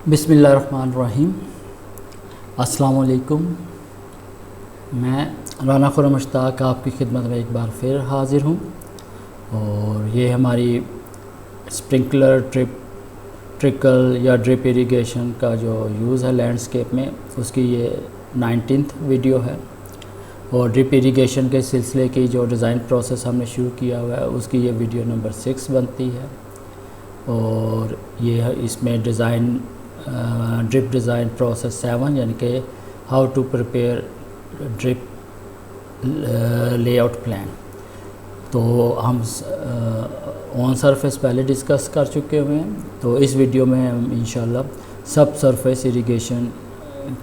बिस्मिल्लाहिर्रहमानिर्रहीम। अस्सलाम वालेकुम। मैं राना खुर्रम मुश्ताक आपकी खिदमत में एक बार फिर हाज़िर हूँ और ये हमारी स्प्रिंकलर ट्रिकल या ड्रिप इरिगेशन का जो यूज़ है लैंडस्केप में, उसकी ये 19th वीडियो है। और ड्रिप इरिगेशन के सिलसिले की जो डिज़ाइन प्रोसेस हमने शुरू किया हुआ है उसकी ये वीडियो नंबर 6 बनती है। और ये इसमें ड्रिप डिज़ाइन प्रोसेस 7 यानी कि how to prepare drip layout plan. तो हम ऑन सरफेस पहले डिस्कस कर चुके हुए हैं, तो इस वीडियो में हम इंशाल्लाह सब सरफेस इरिगेशन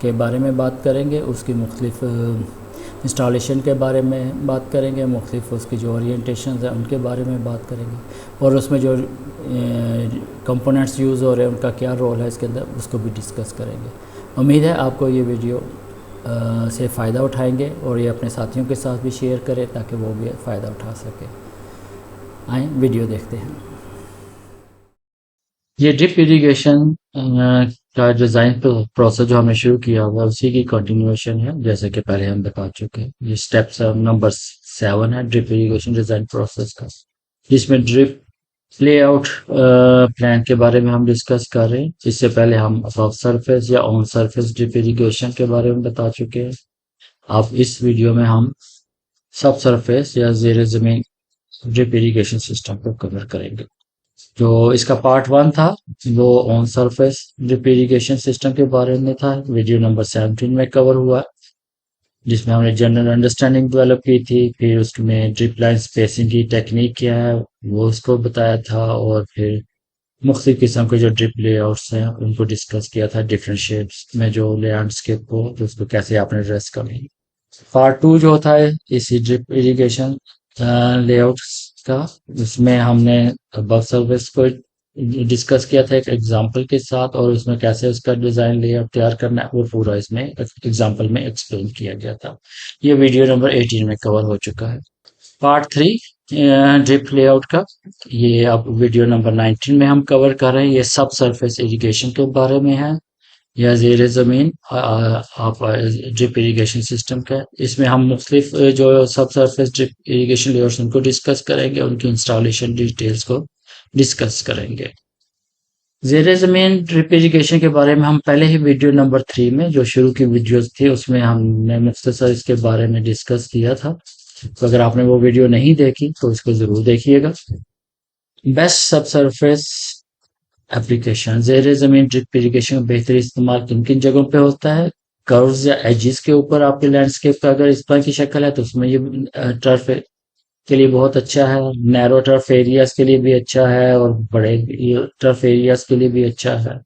के बारे में बात करेंगे, उसकी मुख्तलिफ इंस्टॉलेशन के बारे में बात करेंगे, मुख्तलिफ उसकी जो ओरिएंटेशन है उनके बारे में बात करेंगे और उसमें जो कंपोनेंट्स यूज़ हो रहे हैं उनका क्या रोल है इसके अंदर, उसको भी डिस्कस करेंगे। उम्मीद है आपको ये वीडियो से फ़ायदा उठाएंगे और ये अपने साथियों के साथ भी शेयर करें ताकि वो भी फ़ायदा उठा सके। आए वीडियो देखते हैं। ये ड्रिप इरिगेशन का डिज़ाइन प्रोसेस जो हमने शुरू किया हुआ उसी की कंटिन्यूएशन है, जैसे कि पहले हम बता चुके हैं। ये स्टेप्स नंबर 7 है ड्रिप इरिगेशन डिज़ाइन प्रोसेस का, जिसमें ड्रिप लेआउट प्लान के बारे में हम डिस्कस कर रहे हैं। इससे पहले हम अबव सरफेस या ऑन सरफेस ड्रिप इरिगेशन के बारे में बता चुके हैं। अब इस वीडियो में हम सब सरफेस या ज़ेर ज़मीन ड्रिप इरिगेशन सिस्टम को कवर करेंगे। जो इसका पार्ट 1 था वो on surface drip irrigation system के बारे में था, वीडियो नंबर 17 में कवर हुआ, जिसमें हमने जनरल अंडरस्टैंडिंग डेवलप की थी। फिर उसमें ड्रिप लाइन स्पेसिंग की टेक्निक क्या है वो उसको बताया था, और फिर मुख्तलिफ किस्म के जो ड्रिप लेआउट्स हैं उनको डिस्कस किया था, डिफरेंट शेप्स में जो लैंडस्केप को, तो उसको कैसे आपने ड्रेस करनी। पार्ट 2 जो होता है इसी ड्रिप इरिगेशन लेआउट्स का, उसमें हमने अबव सर्विस को डिस्कस किया था एक एग्जांपल के साथ, और उसमें कैसे उसका डिजाइन लेआउट तैयार करना है वो पूरा इसमें एग्जांपल में एक्सप्लेन किया गया था। ये वीडियो नंबर 18 में कवर हो चुका है। पार्ट 3 ड्रिप लेआउट का, ये अब वीडियो नंबर 19 में हम कवर कर रहे हैं। ये सब सरफेस इरिगेशन के बारे में है या ज़ेर ज़मीन आप ड्रिप इरिगेशन सिस्टम का। इसमें हम मुख्तलिफ जो सब सरफेस ड्रिप इरिगेशन लेयर्स उनको डिस्कस करेंगे, उनकी इंस्टॉलेशन डिटेल्स को डिस्कस करेंगे। ज़ेर ज़मीन ड्रिप इरिगेशन के बारे में हम पहले ही वीडियो नंबर 3 में जो शुरू की वीडियोस थी उसमें हमने मुख्तसर इसके बारे में डिस्कस किया था। तो अगर आपने वो वीडियो नहीं देखी तो इसको ज़रूर देखिएगा। बेस्ट सब सरफेस एप्लीकेशन, ज़ेर ज़मीन ड्रिप इरिगेशन का बेहतर इस्तेमाल किन किन जगहों पे होता है। कर्व्स या एजिस के ऊपर आपके लैंडस्केप का अगर इस तरह की शक्ल है तो उसमें ये टर्फ के लिए बहुत अच्छा है। नैरो टर्फ एरियाज के लिए भी अच्छा है और बड़े टर्फ एरियाज के लिए भी अच्छा है।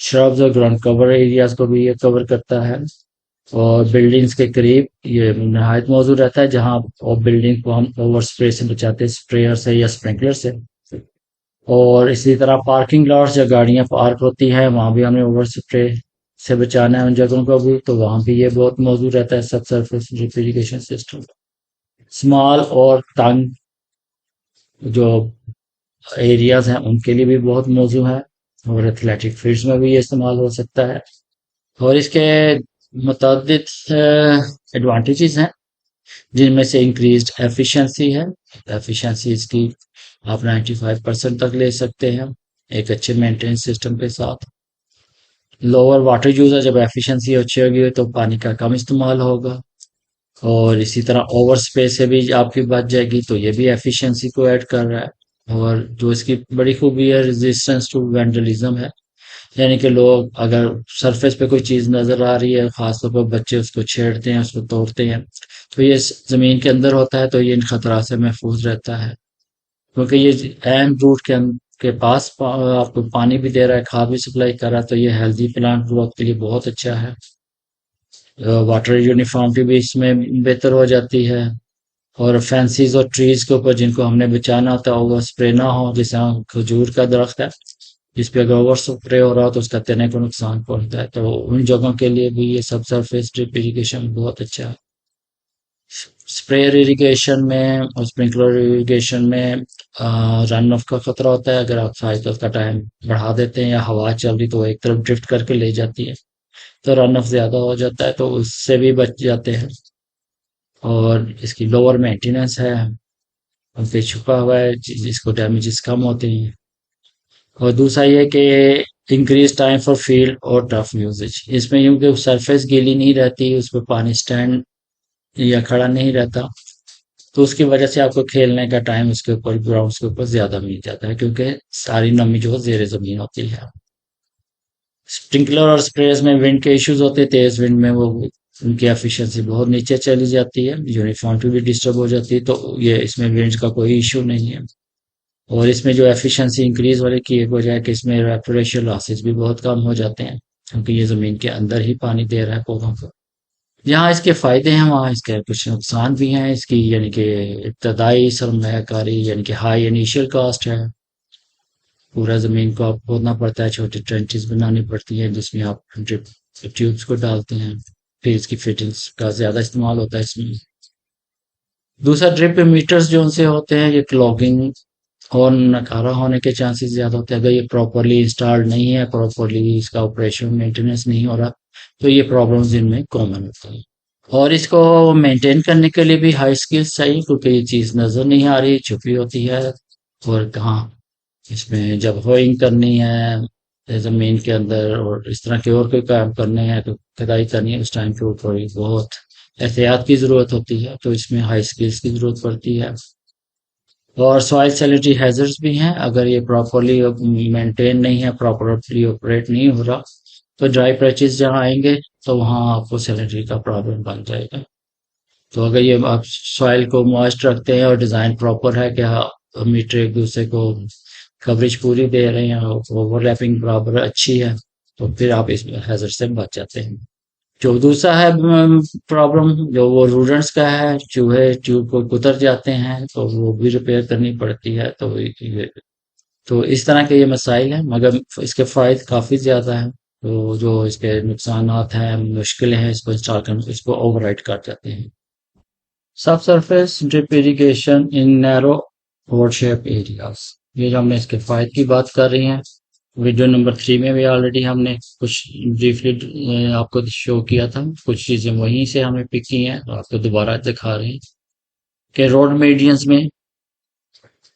श्रब्स और ग्राउंड कवर एरियाज को भी ये कवर करता है। और बिल्डिंग्स के करीब ये नहायत मौजूद रहता है, जहां बिल्डिंग को हम ओवर स्प्रे से बचाते हैं, स्प्रेयर से या स्प्रिंकलर से। और इसी तरह पार्किंग लॉट्स जहाँ गाड़ियां पार्क होती है वहां भी हमें ओवर स्प्रे से बचाना है उन जगहों को भी, तो वहां भी ये बहुत मौजूद रहता है सब surface drip irrigation system. Small और तंग जो एरियाज हैं उनके लिए भी बहुत मौजूद है, और एथलेटिक फील्ड्स में भी ये इस्तेमाल हो सकता है। और इसके मुतादिद एडवांटेजेस हैं, जिनमें से इंक्रीज्ड एफिशिएंसी है। एफिशिएंसी इसकी आप 95% तक ले सकते हैं एक अच्छे मेंटेनेंस सिस्टम के साथ। लोअर वाटर यूज है, जब एफिशिएंसी अच्छी होगी तो पानी का कम इस्तेमाल होगा। और इसी तरह ओवर स्पेस से भी आपकी बच जाएगी, तो ये भी एफिशिएंसी को ऐड कर रहा है। और जो इसकी बड़ी खूबी है रेजिस्टेंस टू वैंडलिज्म है, यानी कि लोग अगर सरफेस पे कोई चीज नजर आ रही है, खासतौर पर बच्चे उसको छेड़ते हैं, उसको तोड़ते हैं, तो ये जमीन के अंदर होता है तो ये इन खतरा से महफूज रहता है, क्योंकि ये एंड रूट के पास आपको पानी भी दे रहा है, खाद भी सप्लाई कर रहा है, तो ये हेल्दी प्लांट ग्रोथ के लिए बहुत अच्छा है। वाटर यूनिफॉर्मिटी भी इसमें बेहतर हो जाती है। और फैंसीज और ट्रीज के ऊपर जिनको हमने बचाना होता है ओवर स्प्रे ना हो, जैसे खजूर का दरख्त है जिस पे अगर ओवर स्प्रे हो रहा हो तो उसका तने को नुकसान पहुंचता है, तो उन जगहों के लिए भी ये सब सरफेस ड्रिप इरिगेशन बहुत अच्छा है। स्प्रेयर इरिगेशन में और स्प्रिंकलर इरिगेशन में रन ऑफ का खतरा होता है। अगर आप साइकिल का टाइम बढ़ा देते हैं या हवा चल रही तो वो एक तरफ ड्रिफ्ट करके ले जाती है, तो रन ऑफ ज्यादा हो जाता है, तो उससे भी बच जाते हैं। और इसकी लोअर मेंटेनेंस है, उनपे छुपा हुआ है जिसको डैमेजेस कम होते हैं। और दूसरा ये कि इंक्रीज टाइम फॉर फील्ड और टफ यूजेज, इसमें यूं कि सरफेस गीली नहीं रहती, उस पर पानी स्टैंड या खड़ा नहीं रहता, तो उसकी वजह से आपको खेलने का टाइम उसके ऊपर ग्राउंड्स के ऊपर ज्यादा मिल जाता है, क्योंकि सारी नमी जो जेर जमीन होती है। स्प्रिंकलर और स्प्रेयर्स में विंड के इश्यूज होते हैं, तेज विंड में वो उनकी एफिशिएंसी बहुत नीचे चली जाती है, यूनिफॉर्मिटी भी डिस्टर्ब हो जाती है, तो ये इसमें विंड का कोई इशू नहीं है। और इसमें जो एफिशिएंसी इंक्रीज होने की एक वजह है कि इसमें इवेपोरेशन लॉसेस भी बहुत कम हो जाते हैं, क्योंकि ये जमीन के अंदर ही पानी दे रहा है पौधों को। जहाँ इसके फायदे हैं वहाँ इसके कुछ नुकसान भी हैं इसकी, यानी कि इब्तदाई सरमायाकारी यानी कि हाई इनिशियल कॉस्ट है। पूरा जमीन को आप खोदना पड़ता है, छोटी ट्रेंचेस बनानी पड़ती है जिसमें आप ड्रिप ट्यूब्स को डालते हैं, फिर इसकी फिटिंग्स का ज्यादा इस्तेमाल होता है इसमें। दूसरा, ड्रिप मीटर्स जो उनसे होते हैं ये क्लॉगिंग और नकारा होने के चांसेस ज्यादा होते हैं। अगर ये प्रॉपरली इंस्टॉल्ड नहीं है, प्रॉपरली इसका ऑपरेशन मेंटेनेंस नहीं हो रहा, तो ये प्रॉब्लम्स इनमें कॉमन होती है। और इसको मेंटेन करने के लिए भी हाई स्किल्स चाहिए, क्योंकि ये चीज नजर नहीं आ रही, छुपी होती है। और कहाँ इसमें जब होइंग करनी है जमीन के अंदर और इस तरह के और कोई काम करने हैं, तो खुदाई करनी है, उस टाइम के ऊपर बहुत एहतियात की जरूरत होती है, तो इसमें हाई स्किल्स की जरूरत पड़ती है। और सॉइल सैनिटरी हैजर्ड्स भी हैं, अगर ये प्रॉपरली मेंटेन नहीं है, प्रॉपरली ऑपरेट नहीं हो रहा, तो ड्राई पैचेस जहाँ आएंगे तो वहाँ आपको सैनिटरी का प्रॉब्लम बन जाएगा। तो अगर ये आप सॉइल को मॉइस्ट रखते हैं और डिजाइन प्रॉपर है कि हाँ मीटर एक दूसरे को कवरेज पूरी दे रहे हैं, ओवरलैपिंग बराबर अच्छी है, तो फिर आप इस हैजर्ड से बच जाते हैं। जो दूसरा है प्रॉब्लम, जो वो रूडेंट्स का है, चूहे ट्यूब को कुतर जाते हैं, तो वो भी रिपेयर करनी पड़ती है। तो इस तरह के ये मसाइल हैं, मगर इसके फायदे काफी ज्यादा हैं। तो जो इसके नुकसानात हैं, मुश्किलें हैं इसको इंस्टॉल करना, इसको ओवरराइड कर जाते हैं। सब सरफेस ड्रिप इरिगेशन इन नैरो रोड शेप एरियाज, ये जो हमने इसके फायदे की बात कर रही हैं, वीडियो नंबर 3 में भी ऑलरेडी हमने कुछ ब्रीफली आपको शो किया था, कुछ चीजें वहीं से हमें पिक की हैं, तो आपको दोबारा दिखा रहे हैं कि रोड मीडियंस में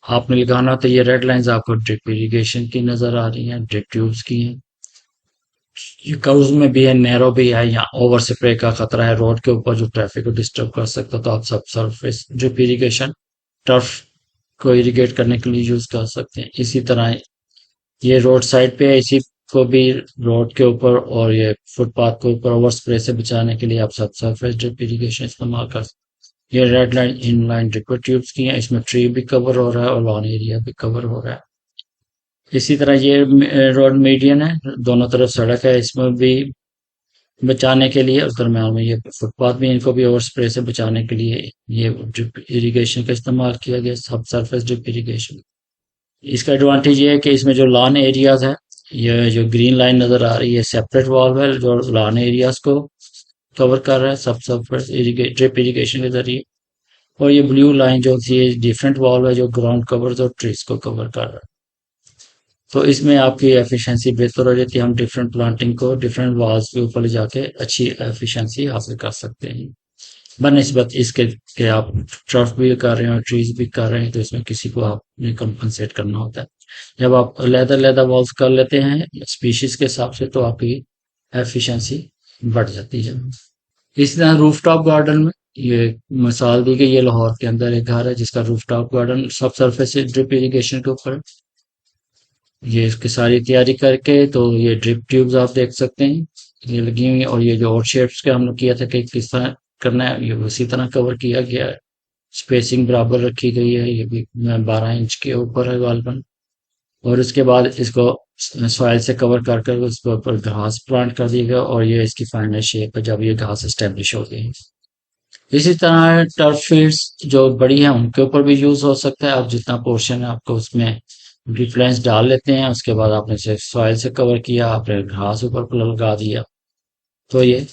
आपने लगाना, तो ये रेड लाइंस आपको ड्रिप इरिगेशन की नजर आ रही हैं, ड्रिप ट्यूब्स की हैं। ये कर्व्स में भी है, नैरो भी है, यहाँ ओवर स्प्रे का खतरा है रोड के ऊपर जो ट्रैफिक को डिस्टर्ब कर सकता है, तो आप सब सरफेस ड्रिप इरिगेशन टर्फ को इरिगेट करने के लिए यूज कर सकते हैं। इसी तरह ये रोड साइड पे है, इसी को भी रोड के ऊपर और ये फुटपाथ के ऊपर ओवर स्प्रे से बचाने के लिए आप सब सरफेस ड्रिप इरिगेशन इस्तेमाल कर सकते हैं। ये red line in line dripper tubes की है, इसमें ट्री भी कवर हो रहा है और लॉन एरिया भी कवर हो रहा है। इसी तरह ये रोड मीडियन है, दोनों तरफ सड़क है, इसमें भी बचाने के लिए, और दरम्यान में ये फुटपाथ भी, इनको भी ओवर स्प्रे से बचाने के लिए ये ड्रिप इरिगेशन का इस्तेमाल किया गया, सब सरफेस ड्रिप इरिगेशन। इसका एडवांटेज ये है कि इसमें जो लॉन एरियाज है, ये जो ग्रीन लाइन नजर आ रही है सेपरेट वाल्व है जो लॉन एरियाज को कवर कर रहा है सब सरफेस ड्रिप इरिगेशन के जरिए। और ये ब्लू लाइन जो थी ये डिफरेंट वाल्व है जो ग्राउंड कवर्स और ट्रीज को कवर कर रहा है। तो इसमें आपकी एफिशिएंसी बेहतर हो जाती है, हम डिफरेंट प्लांटिंग को डिफरेंट वाल्स के ऊपर ले जाके अच्छी एफिशिएंसी हासिल कर सकते हैं, बनस्बत इसके कि आप टर्फ भी कर रहे हैं और ट्रीज भी कर रहे हैं, तो इसमें किसी को आपने कंपनसेट करना होता है। जब आप लेदर लेदर वॉल्स कर लेते हैं स्पीशीज के हिसाब से, तो आपकी एफिशिएंसी बढ़ जाती है। इसी तरह रूफटॉप गार्डन में ये मिसाल दी गई, ये लाहौर के अंदर एक घर है जिसका रूफटॉप गार्डन सब सरफेस ड्रिप इरिगेशन के ऊपर है। ये इसकी सारी तैयारी करके, तो ये ड्रिप ट्यूब्स आप देख सकते हैं ये लगी हुई हैं, और ये जो और शेप्स का हमने किया था कि किस तरह करना है, ये उसी तरह कवर किया गया है। स्पेसिंग बराबर रखी गई है, ये भी 12 इंच के ऊपर है गालबन। और उसके बाद इसको सॉइल से कवर कर कर उसके ऊपर घास प्लांट कर दिएगा, और ये इसकी फाइनल शेप है जब ये घास एस्टेब्लिश हो गई। इसी तरह टर्फ फील्ड्स जो बड़ी हैं उनके ऊपर भी यूज हो सकता है, आप जितना पोर्शन है आपको उसमें रिफ्लेंस डाल लेते हैं, उसके बाद आपने इसे सॉइल से कवर किया, आपने घास ऊपर लगा दिया, तो ये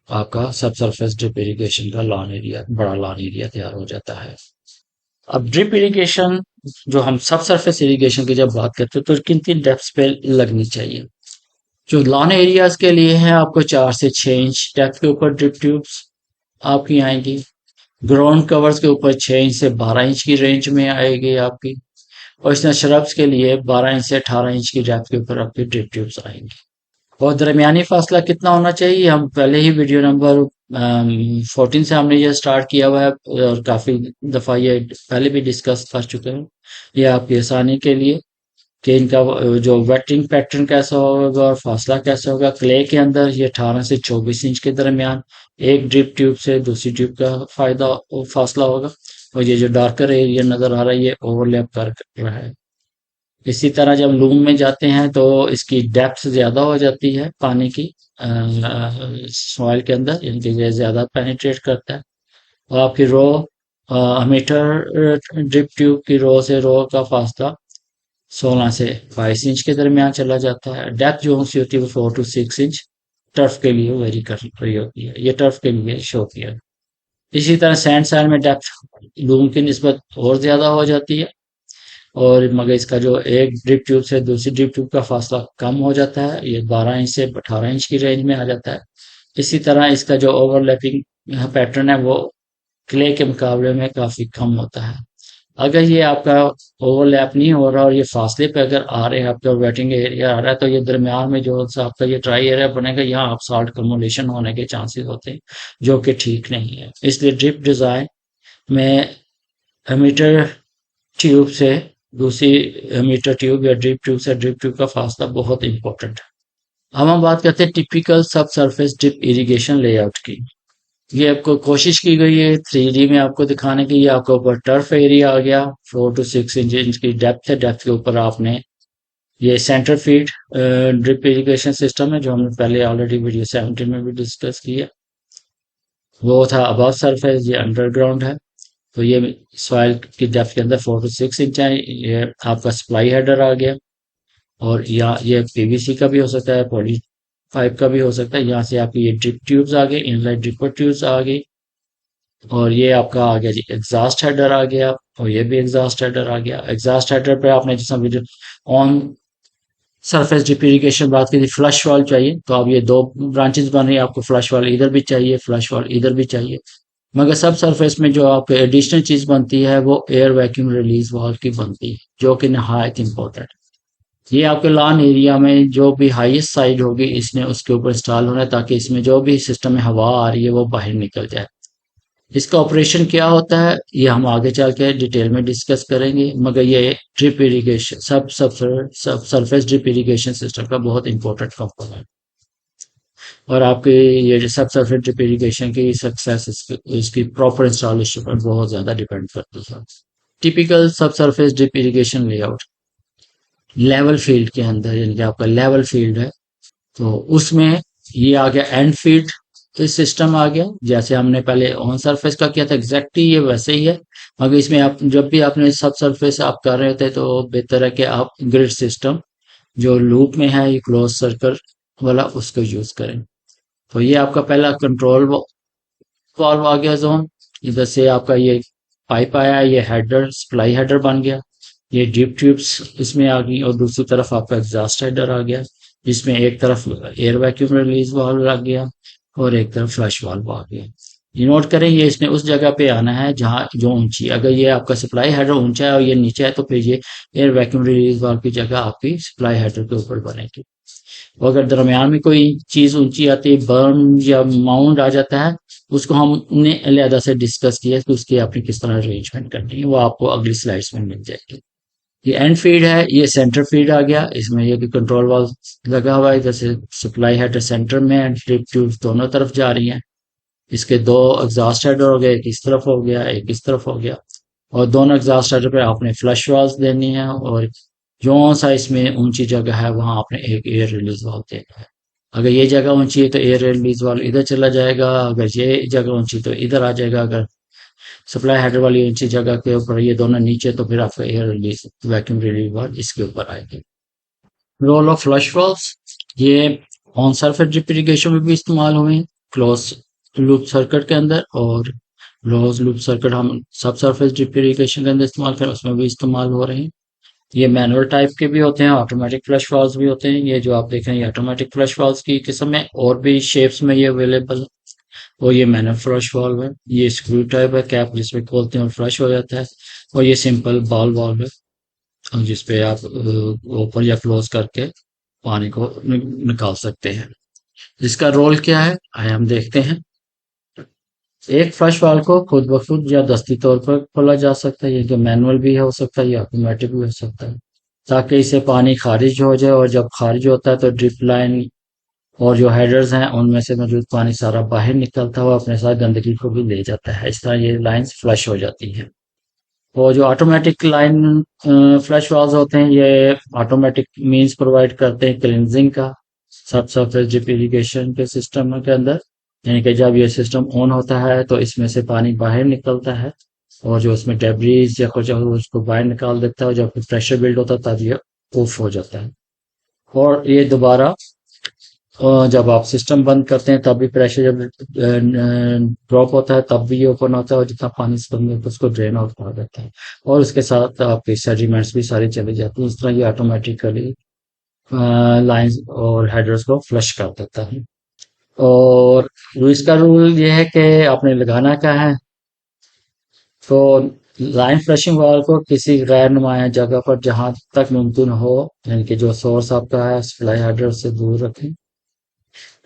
आपका सब सरफेस ड्रिप इरिगेशन का लॉन एरिया, बड़ा लॉन एरिया तैयार हो जाता है। अब ड्रिप इरिगेशन, जो हम सब सरफेस इरिगेशन की जब बात करते हैं तो किन किन डेप्थ पे लगनी चाहिए। जो लॉन एरियाज के लिए है आपको 4 से 6 इंच डेप्थ के ऊपर ड्रिप ट्यूब्स आपकी आएंगी। ग्राउंड कवर्स के ऊपर 6 इंच से 12 इंच की रेंज में आएगी आपकी। और इसमें श्रब्स के लिए 12 इंच से 18 इंच की डेप्थ के ऊपर आपकी ड्रिप ट्यूब्स आएंगी। और दरमियानी फासला कितना होना चाहिए, हम पहले ही वीडियो नंबर 14 से हमने ये स्टार्ट किया हुआ है और काफी दफा ये पहले भी डिस्कस कर चुके हैं। ये आपकी आसानी के लिए कि इनका जो वेटिंग पैटर्न कैसा होगा और फासला कैसा होगा। क्ले के अंदर ये 18 से 24 इंच के दरमियान एक ड्रिप ट्यूब से दूसरी ट्यूब का फासला होगा। और ये जो डार्कर एरिया नजर आ रहा है ये ओवरलैप कर रहा है। इसी तरह जब लूम में जाते हैं तो इसकी डेप्थ ज्यादा हो जाती है पानी की सॉइल के अंदर, यानी कि ये ज्यादा पेनिट्रेट करता है। और आपकी रो मीटर ड्रिप ट्यूब की रो से रो का फासला 16 से 22 इंच के दरमियान चला जाता है। डेप्थ जो सी होती है वो 4 to 6 इंच टर्फ के लिए वेरी कर रही होती है। ये टर्फ के लिए शो किया है। इसी तरह सैंड साइड में डेप्थ लूम की निस्बत और ज्यादा हो जाती है, और मगर इसका जो एक ड्रिप ट्यूब से दूसरी ड्रिप ट्यूब का फासला कम हो जाता है, ये 12 इंच से 18 इंच की रेंज में आ जाता है। इसी तरह इसका जो ओवरलैपिंग पैटर्न है वो क्ले के मुकाबले में काफी कम होता है। अगर ये आपका ओवरलैप नहीं हो रहा और ये फासले पे अगर आ रहे हैं, आपका वेटिंग एरिया आ रहा है, तो ये दरमियान में जो सा आपका ये ड्राई एरिया बनेगा, यहाँ आप सॉल्ट कम्युलेशन होने के चांसेस होते हैं, जो कि ठीक नहीं है। इसलिए ड्रिप डिजाइन में एमीटर ट्यूब से दूसरी मीटर ट्यूब या ड्रिप ट्यूब से ड्रिप ट्यूब का फासला बहुत इंपॉर्टेंट है। अब हम बात करते हैं typical sub surface drip irrigation layout की। ये आपको कोशिश की गई है 3D में आपको दिखाने की। ये आपके ऊपर टर्फ एरिया आ गया, 4 to 6 इंच की डेप्थ है। डेप्थ के ऊपर आपने ये centre feed drip irrigation system है, जो हमने पहले ऑलरेडी वीडियो 17 में भी डिस्कस किया। वो था अबव सरफेस, ये अंडरग्राउंड है। तो ये सॉइल की डेप्थ के अंदर 4 to 6 इंच है। ये आपका सप्लाई हेडर आ गया, और या ये पीवीसी का भी हो सकता है, पॉली पाइप का भी हो सकता है। यहाँ से आपकी ये ड्रिप ट्यूब्स आ गए, इनलाइन ड्रिपर ट्यूब्स आ गई। और ये आपका आ गया जी एग्जॉस्ट हेडर आ गया, और ये भी एग्जॉस्ट हेडर आ गया। एग्जॉस्ट हेडर पे आपने जैसा video on surface drip irrigation बात की थी, फ्लश वाल चाहिए, तो अब ये दो ब्रांचेस बन रही है। आपको फ्लश वाल इधर भी चाहिए, फ्लश वाल इधर भी चाहिए। मगर सब सरफेस में जो आपको एडिशनल चीज बनती है वो एयर वैक्यूम रिलीज वाल्व की बनती है, जो कि नहायत इंपॉर्टेंट। ये आपके लॉन एरिया में जो भी हाईएस्ट साइड होगी इसने उसके ऊपर इंस्टॉल होना है, ताकि इसमें जो भी सिस्टम में हवा आ रही है वो बाहर निकल जाए। इसका ऑपरेशन क्या होता है ये हम आगे चल के डिटेल में डिस्कस करेंगे, मगर ये ड्रिप इरिगेशन सब सरफेस ड्रिप इरिगेशन सिस्टम का बहुत इंपॉर्टेंट कंपोनेंट। और आपके ये जो सब सरफेस ड्रिप इरिगेशन की सक्सेस इसकी प्रॉपर इंस्टॉलेशन पर बहुत ज्यादा डिपेंड करती है। Typical sub surface drip irrigation layout level field के अंदर, यानी कि आपका लेवल फील्ड है, तो उसमें ये आ गया एंड फील्ड सिस्टम आ गया। जैसे हमने पहले ऑन सरफेस का किया था एग्जैक्टली ये वैसे ही है, मगर इसमें आप जब भी आपने सब सरफेस आप कर रहे थे तो बेहतर है कि आप ग्रिड सिस्टम जो लूप में है, ये क्लोज सर्कल वाला, उसको यूज करें। तो ये आपका पहला कंट्रोल वाल्व आ गया जोन। इधर से आपका ये पाइप आया, ये हेडर सप्लाई हेडर बन गया। ये ड्रिप ट्यूब्स इसमें आ गई, और दूसरी तरफ आपका एग्जॉस्ट हेडर आ गया, जिसमें एक तरफ एयर वैक्यूम रिलीज वाल्व लग गया और एक तरफ फ्लश वाल्व आ गया। ये नोट करें, ये इसने उस जगह पे आना है जहां जो ऊंची, अगर ये आपका सप्लाई हेडर ऊंचा है और ये नीचे है तो फिर ये एयर वैक्यूम रिलीज वाल्व की जगह आपकी सप्लाई हेडर के ऊपर बनेगी। और अगर दरमियान में कोई चीज ऊंची आती है, बर्न या माउंट आ जाता है, उसको हमने अलहदा से डिस्कस किया कि उसकी आपने किस तरह अरेंजमेंट करनी है, वो आपको अगली स्लाइड्स में मिल जाएगी। ये एंड फीड है, ये सेंटर फीड आ गया। इसमें ये कंट्रोल वाल्व लगा हुआ है, जैसे सप्लाई हेडर सेंटर में है, ड्रिप ट्यूब दोनों तरफ जा रही हैं। इसके दो एग्जॉस्ट हेडर हो गए, एक इस तरफ हो गया, एक इस तरफ हो गया। और दोनों एग्जॉस्ट हेडर पे आपने फ्लश वाल्व देनी है, और जो सा इसमें ऊंची जगह है वहां आपने एक एयर रिलीज वाल्व देना है। अगर ये जगह ऊंची है तो एयर रिलीज वाल्व इधर चला जाएगा, अगर ये जगह ऊंची तो इधर आ जाएगा। अगर सप्लाई हेडर वाली ऊंची जगह के ऊपर ये दोनों नीचे, तो फिर आपका air release vacuum release valve इसके ऊपर आएगी। रोल ऑफ फ्लश वाल्व्स, ये ऑन सरफेस ड्रिप इरिगेशन में भी इस्तेमाल हुए हैं। क्लोज लूप सर्किट के अंदर, और क्लोज लूप सर्किट हम सब सरफेस ड्रिप इरिगेशन के अंदर इस्तेमाल करें, उसमें भी इस्तेमाल हो रहे हैं। ये मैनुअल टाइप के भी होते हैं, ऑटोमेटिक फ्लश वाल्व्स भी होते हैं। ये जो आप देख रहे हैं ये ऑटोमेटिक फ्लश वाल्व्स की किस्म है, और भी शेप्स में ये अवेलेबल है। और ये मैनुअल फ्लश वाल्व है, ये स्क्रू टाइप है, कैप जिसमें खोलते हैं और फ्लश हो जाता है। और ये सिंपल बॉल वाल्व है, जिसपे आप ओपन या क्लोज करके पानी को निकाल सकते हैं। इसका रोल क्या है आइए हम देखते हैं। एक फ्लश वाल्व को खुद ब खुद या दस्ती तौर पर खोला जा सकता है, ये जो मैनुअल भी हो सकता है या ऑटोमेटिक भी हो सकता है, ताकि इससे पानी खारिज हो जाए, और जब खारिज होता है तो ड्रिप लाइन और जो हेडर्स हैं उनमें से मौजूद पानी सारा बाहर निकलता हुआ अपने साथ गंदगी को भी ले जाता है। इस तरह ये लाइंस फ्लश हो जाती हैं। और जो ऑटोमेटिक लाइन फ्लश वाल्व होते हैं, ये ऑटोमेटिक मींस प्रोवाइड करते हैं क्लींजिंग का सब सरफेस ड्रिप इरिगेशन के सिस्टम के अंदर। यानी कि जब ये सिस्टम ऑन होता है तो इसमें से पानी बाहर निकलता है, और जो उसमें डेब्रीज या कुछ हो उसको बाहर निकाल देता है, और जब प्रेशर बिल्ड होता है तब ये ऑफ हो जाता है। और ये दोबारा जब आप सिस्टम बंद करते हैं तब भी प्रेशर जब ड्रॉप होता है तब भी ये ओपन होता है, और जितना पानी इसके अंदर होता है उसको ड्रेन आउट कर देता है, और उसके साथ आपकी सेडिमेंट्स भी सारी चली जाती है। इस तरह ये ऑटोमेटिकली लाइंस और हेडर्स को फ्लश कर देता है। और इसका रूल ये है कि आपने लगाना क्या है, तो लाइन फ्लशिंग वाल्व को किसी गैर नुमाया जगह पर जहां तक मुमकिन हो, यानी कि जो सोर्स आपका है सप्लाई हेडर से दूर रखें।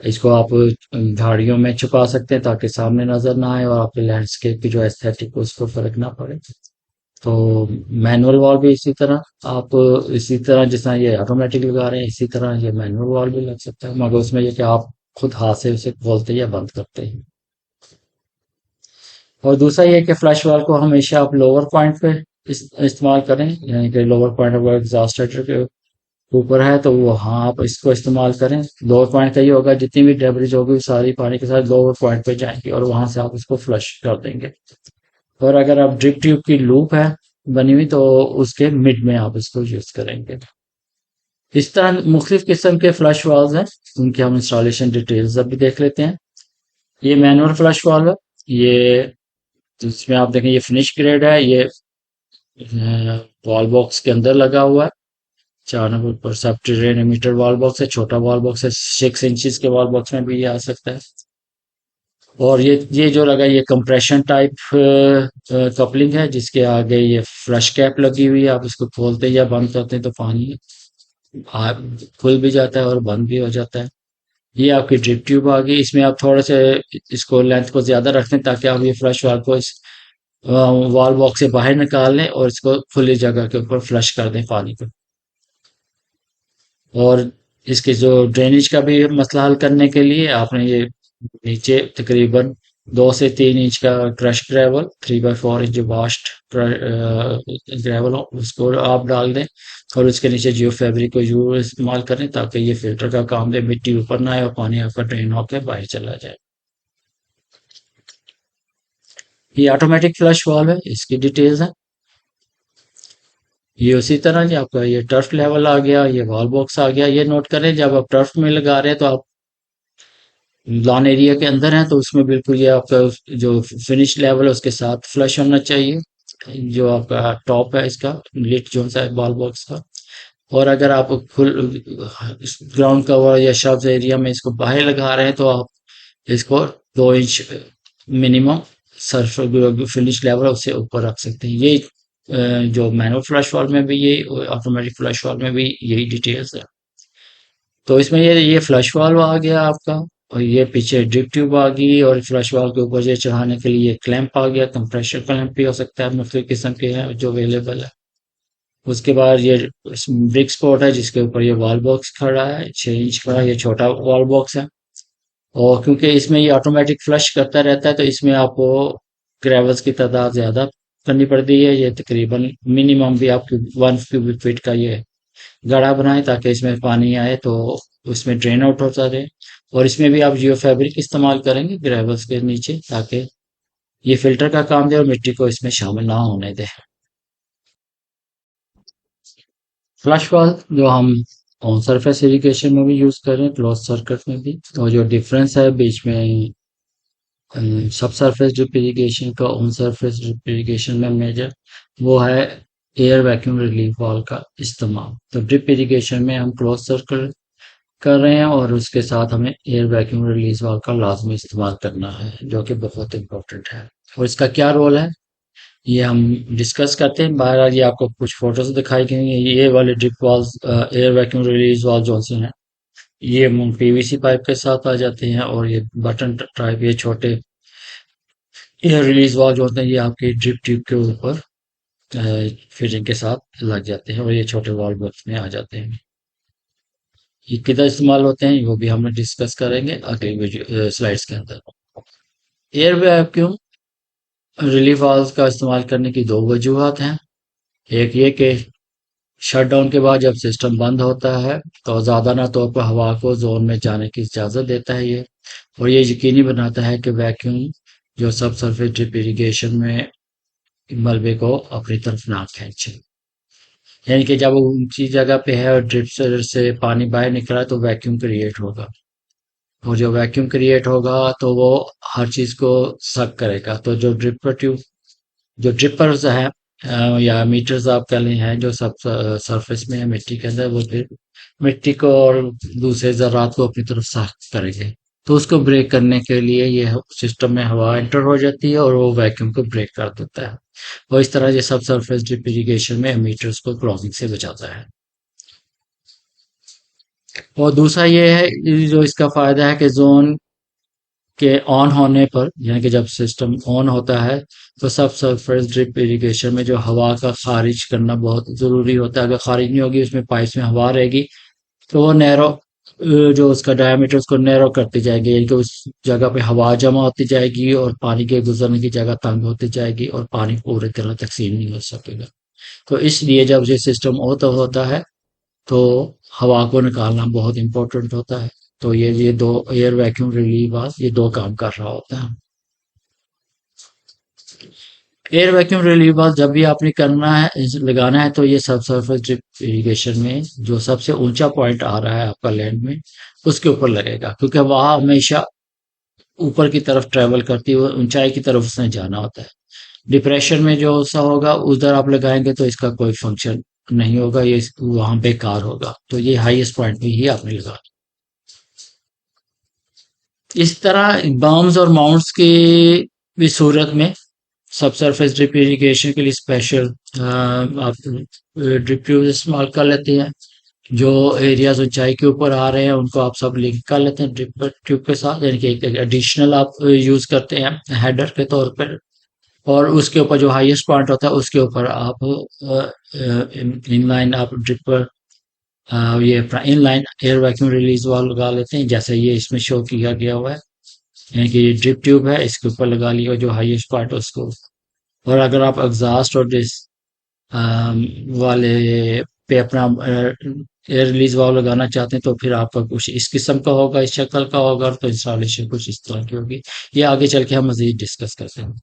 इसको आप झाड़ियों में छुपा सकते हैं ताकि सामने नजर ना आए, और आपके लैंडस्केप की जो एस्थेटिक उसको फर्क ना पड़े। तो मैनुअल वॉल भी इसी तरह आप इसी तरह जिस तरह ये ऑटोमेटिक लगा रहे हैं इसी तरह ये मैनुअल वॉल भी लग सकता है, मगर उसमें ये कि आप खुद हाथ से उसे खोलते या बंद करते हैं। और दूसरा ये कि फ्लश वॉल को हमेशा आप लोअर पॉइंट पे इस्तेमाल करें, यानी कि लोअर पॉइंट अगर एग्जॉस्टर के ऊपर है तो वहां आप इसको इस्तेमाल करें। लोअर पॉइंट का ये होगा जितनी भी डेब्रिज होगी सारी पानी के साथ लोअर पॉइंट पे जाएंगी, और वहां से आप इसको फ्लश कर देंगे। और अगर आप ड्रिप ट्यूब की लूप है बनी हुई तो उसके मिड में आप इसको यूज करेंगे। इस तरह मुख्तलिफ किस्म के फ्लश वाल्व हैं, उनकी हम इंस्टॉलेशन डिटेल्स अभी देख लेते हैं। ये मैनुअल फ्लश वाल्व है, ये जिसमें आप देखें ये फिनिश ग्रेड है, ये वॉल बॉक्स के अंदर लगा हुआ है। 4 नंबर पर सब टेरेन मीटर वॉल बॉक्स है, छोटा वॉल बॉक्स है, 6 इंचज के वॉल बॉक्स में भी ये आ सकता है। और ये जो लगा ये कंप्रेशन टाइप कपलिंग है, जिसके आगे ये फ्लश कैप लगी हुई है। आप इसको खोलते या बंद करते हैं तो पानी खुल भी जाता है और बंद भी हो जाता है। ये आपकी ड्रिप ट्यूब आ गई, इसमें आप थोड़े से इसको लेंथ को ज्यादा रखते हैं ताकि आप ये फ्लश वाल को इस वॉल बॉक्स से बाहर निकाल लें और इसको खुली जगह के ऊपर फ्लश कर दें पानी को। और इसके जो ड्रेनेज का भी मसला हल करने के लिए आपने ये नीचे तकरीबन 2 से 3 इंच का क्रश ग्रेवल, 3/4 इंच जो वास्ट ग्रेवल हो उसको आप डाल दें, और उसके नीचे जियो फैब्रिक को जरूर इस्तेमाल करें ताकि ये फिल्टर का काम दे, मिट्टी ऊपर ना आए और पानी आपका ड्रेन होकर बाहर चला जाए। ये ऑटोमेटिक फ्लश वाल्व है, इसकी डिटेल्स है। ये उसी तरह जी आपका ये टर्फ लेवल आ गया, ये वॉल बॉक्स आ गया। ये नोट करें जब आप टर्फ में लगा रहे हैं तो आप लॉन एरिया के अंदर हैं तो उसमें बिल्कुल ये आपका जो फिनिश लेवल है उसके साथ फ्लश होना चाहिए, जो आपका टॉप है इसका लिट जोन सा है वॉल बॉक्स का। और अगर आप फुल ग्राउंड कवर या शब्स एरिया में इसको बाहर लगा रहे हैं तो आप इसको 2 inch minimum Surf finish level उससे ऊपर रख सकते हैं। ये जो मैनुअल फ्लश वॉल में भी ये ऑटोमेटिक फ्लश वॉल में भी यही डिटेल्स है। तो इसमें ये फ्लश वाल्व आ गया आपका, और ये पीछे ड्रिप ट्यूब आ गई, और फ्लश वाल्व के ऊपर ये चढ़ाने के लिए क्लैंप आ गया। कंप्रेशर क्लैंप भी हो सकता है, मुख्तलिफ किस्म के हैं जो अवेलेबल है। उसके बाद ये ब्रिक स्पॉट है जिसके ऊपर ये वॉल बॉक्स खड़ा है, 6 इंच का ये छोटा वॉल बॉक्स है। और क्योंकि इसमें ये ऑटोमेटिक फ्लश करता रहता है तो इसमें आपको ग्रेवल्स की तादाद ज्यादा करनी पड़ती है। ये तकरीबन मिनिमम भी आपकी 1 क्यूबिक फीट का ये गड़ा बनाए ताकि इसमें पानी आए तो उसमें ड्रेन आउट होता रहे। और इसमें भी आप जियो फैब्रिक इस्तेमाल करेंगे ग्रेवल्स के नीचे ताकि ये फिल्टर का काम दे और मिट्टी को इसमें शामिल ना होने दे। फ्लश वाल जो हम ऑन सरफेस इरिगेशन में भी यूज करें, क्लोज सर्किट में भी। और जो डिफरेंस है बीच में सब सरफेस ड्रिप इरिगेशन का ऑन सरफेस ड्रिप इरिगेशन में मेजर, वो है एयर वैक्यूम रिलीफ वाल्व का इस्तेमाल। तो ड्रिप इरिगेशन में हम क्लोज सर्किट कर रहे हैं और उसके साथ हमें एयर वैक्यूम रिलीज वाल्व का लाजमी इस्तेमाल करना है, जो कि बहुत इंपॉर्टेंट है। और इसका क्या रोल है ये हम डिस्कस करते हैं। बहरहाल ये आपको कुछ फोटोज दिखाई गई हैं। ये वाले drip valve air vacuum release valve जो से हैं, ये पीवीसी पाइप के साथ आ जाते हैं। और ये बटन टाइप, ये छोटे एयर रिलीज वाल्व जो होते हैं, ये आपके ड्रिप ट्यूब के ऊपर फिटिंग के साथ लग जाते हैं और ये छोटे वाल्व बॉक्स में आ जाते हैं। ये किधर इस्तेमाल होते हैं वो भी हम डिस्कस करेंगे अगली स्लाइड्स के अंदर। एयर वैक्यूम रिलीफ वाल्व का इस्तेमाल करने की दो वजूहत हैं। एक ये कि शटडाउन के बाद जब सिस्टम बंद होता है तो ज्यादा ना तौर पर हवा को जोन में जाने की इजाजत देता है ये, और ये यकीनी बनाता है कि वैक्यूम जो सब सरफेस ड्रिप इरिगेशन में मलबे को अपनी तरफ ना खींचे। यानी कि जब वो ऊंची जगह पे है और ड्रिप से पानी बाहर निकल रहा है तो वैक्यूम क्रिएट होगा, और जो वैक्यूम क्रिएट होगा तो वो हर चीज को सक करेगा। तो जो ड्रिपर ट्यूब, जो ड्रिपर्स है या मीटर्स आप कह लें, हैं जो सब सरफेस में है मिट्टी के अंदर, वो फिर मिट्टी को और दूसरे ज़रात को अपनी तरफ साफ करेंगे। तो उसको ब्रेक करने के लिए ये सिस्टम में हवा एंटर हो जाती है और वो वैक्यूम को ब्रेक कर देता है। और इस तरह ये सब सरफेस ड्रिप इरिगेशन में मीटर्स को क्लॉगिंग से बचाता है। और दूसरा ये है, ये जो इसका फायदा है कि जोन के ऑन होने पर, यानी कि जब सिस्टम ऑन होता है तो सब सरफेस ड्रिप इरिगेशन में जो हवा का खारिज करना बहुत जरूरी होता है। अगर खारिज नहीं होगी, उसमें पाइप्स में हवा रहेगी, तो वो नैरो, जो उसका डायमीटर उसको नैरो करती जाएगी, यानी कि उस जगह पे हवा जमा होती जाएगी और पानी के गुजरने की जगह तंग होती जाएगी और पानी पूरी तरह तकसीम नहीं हो सकेगा। तो इसलिए जब ये सिस्टम ऑन होता है तो हवा को निकालना बहुत इंपॉर्टेंट होता है। तो ये दो एयर वैक्यूम रिलीव वाल्व ये दो काम कर रहा होता है। एयर वैक्यूम रिलीव वाल्व जब भी आपने करना है, लगाना है, तो ये सब सरफेस ड्रिप इरिगेशन में जो सबसे ऊंचा पॉइंट आ रहा है आपका लैंड में, उसके ऊपर लगेगा, क्योंकि वहां हमेशा ऊपर की तरफ ट्रेवल करती है, ऊंचाई की तरफ उसने जाना होता है। डिप्रेशन में जो सा होगा उधर आप लगाएंगे तो इसका कोई फंक्शन नहीं होगा, ये वहां बेकार होगा। तो ये हाईएस्ट पॉइंट पे ही आपने लगा। इस तरह बम्स और माउंट्स की भी सूरत में सब सरफेस ड्रिप इरिगेशन के लिए स्पेशल आप ड्रिप ट्यूब इस्तेमाल कर लेते हैं। जो एरियाज ऊंचाई के ऊपर आ रहे हैं उनको आप सब लिंक कर लेते हैं ड्रिप ट्यूब के साथ, यानी कि एक एडिशनल आप यूज करते हैं हेडर के तौर पर। और उसके ऊपर जो हाईएस्ट पॉइंट होता है उसके ऊपर आप इनलाइन आप ड्रिपर, ये inline air vacuum release valve लगा लेते हैं, जैसे ये इसमें शो किया गया हुआ है। यानी कि ये ड्रिप ट्यूब है, इसके ऊपर लगा लिया जो हाईएस्ट पार्ट है उसको। और अगर आप एग्जॉस्ट और डिस वाले पे अपना एयर रिलीज वाल्व लगाना चाहते हैं तो फिर आपका कुछ इस किस्म का होगा, इस शक्ल का होगा, तो इंस्टॉलेशन कुछ इस तरह की होगी। ये आगे चल के हम मजीद डिस्कस करते हैं।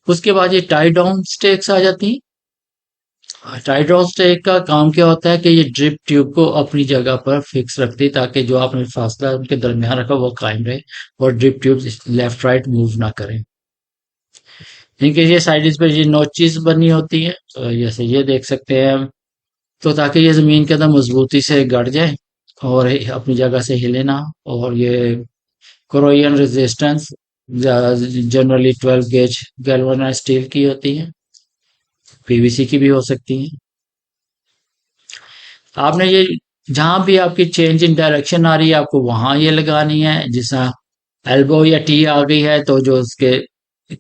उसके बाद ये टाई डाउन स्टेक्स आ जाती हैं। टाई डाउन स्टेक का काम क्या होता है कि ये ड्रिप ट्यूब को अपनी जगह पर फिक्स रखती है, ताकि जो आपने फासला उनके दरमियान रखा वो कायम रहे और drip tube left right move ना करें। इनके ये साइड पे ये नोचेस बनी होती है, तो जैसे ये देख सकते हैं हम। तो ताकि ये जमीन के अंदर मजबूती से गड़ जाए और अपनी जगह से हिले ना। और ये corrosion resistance generally 12 gauge galvanized steel की होती है, पीवीसी की भी हो सकती है। आपने ये जहां भी आपकी चेंज इन डायरेक्शन आ रही है आपको वहां ये लगानी है। जैसा एल्बो या टी आ गई है तो जो उसके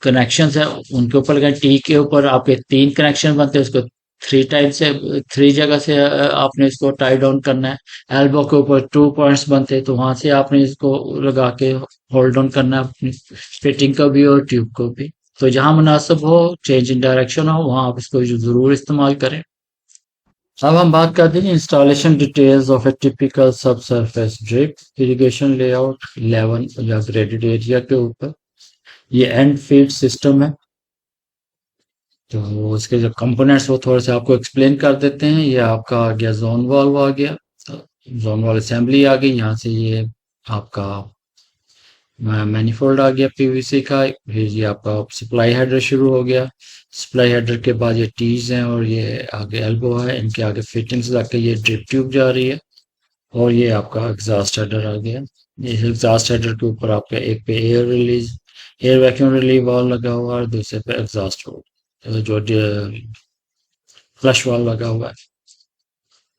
कनेक्शंस है उनके ऊपर लगाए। टी के ऊपर आपके 3 कनेक्शन बनते हैं, उसको 3 जगह से आपने इसको टाई डाउन करना है। एल्बो के ऊपर 2 पॉइंट्स बनते हैं, तो वहां से आपने इसको लगा के होल्ड डाउन करना है, अपनी फिटिंग को भी और ट्यूब को भी। तो जहां मुनासिब हो, चेंज इन डायरेक्शन हो, वहां आप इसको जरूर इस्तेमाल करें। अब हम बात करते हैं installation details of a typical sub surface drip irrigation layout 11 या ग्रेडेड एरिया के ऊपर। ये एंड फीड सिस्टम है। तो उसके जो कंपोनेंट्स वो थोड़े से आपको एक्सप्लेन कर देते हैं। ये आपका आ गया जोन वाल्व आ गया, जोन वाल्व असेंबली आ गई। यहाँ से ये आपका मैनिफोल्ड आ गया पीवीसी का। फिर ये आपका सप्लाई हेडर शुरू हो गया। सप्लाई हेडर के बाद ये टीज हैं और ये आगे एल्बो है, इनके आगे फिटिंग्स जाके ये ड्रिप ट्यूब जा रही है। और ये आपका एग्जॉस्ट हेडर आ गया। ये एग्जॉस्ट हेडर के ऊपर आपका एक पे air release, air vacuum relieve valve लगा हुआ है और दूसरे पे एग्जॉस्ट जो फ्लश वाल्व लगा हुआ है।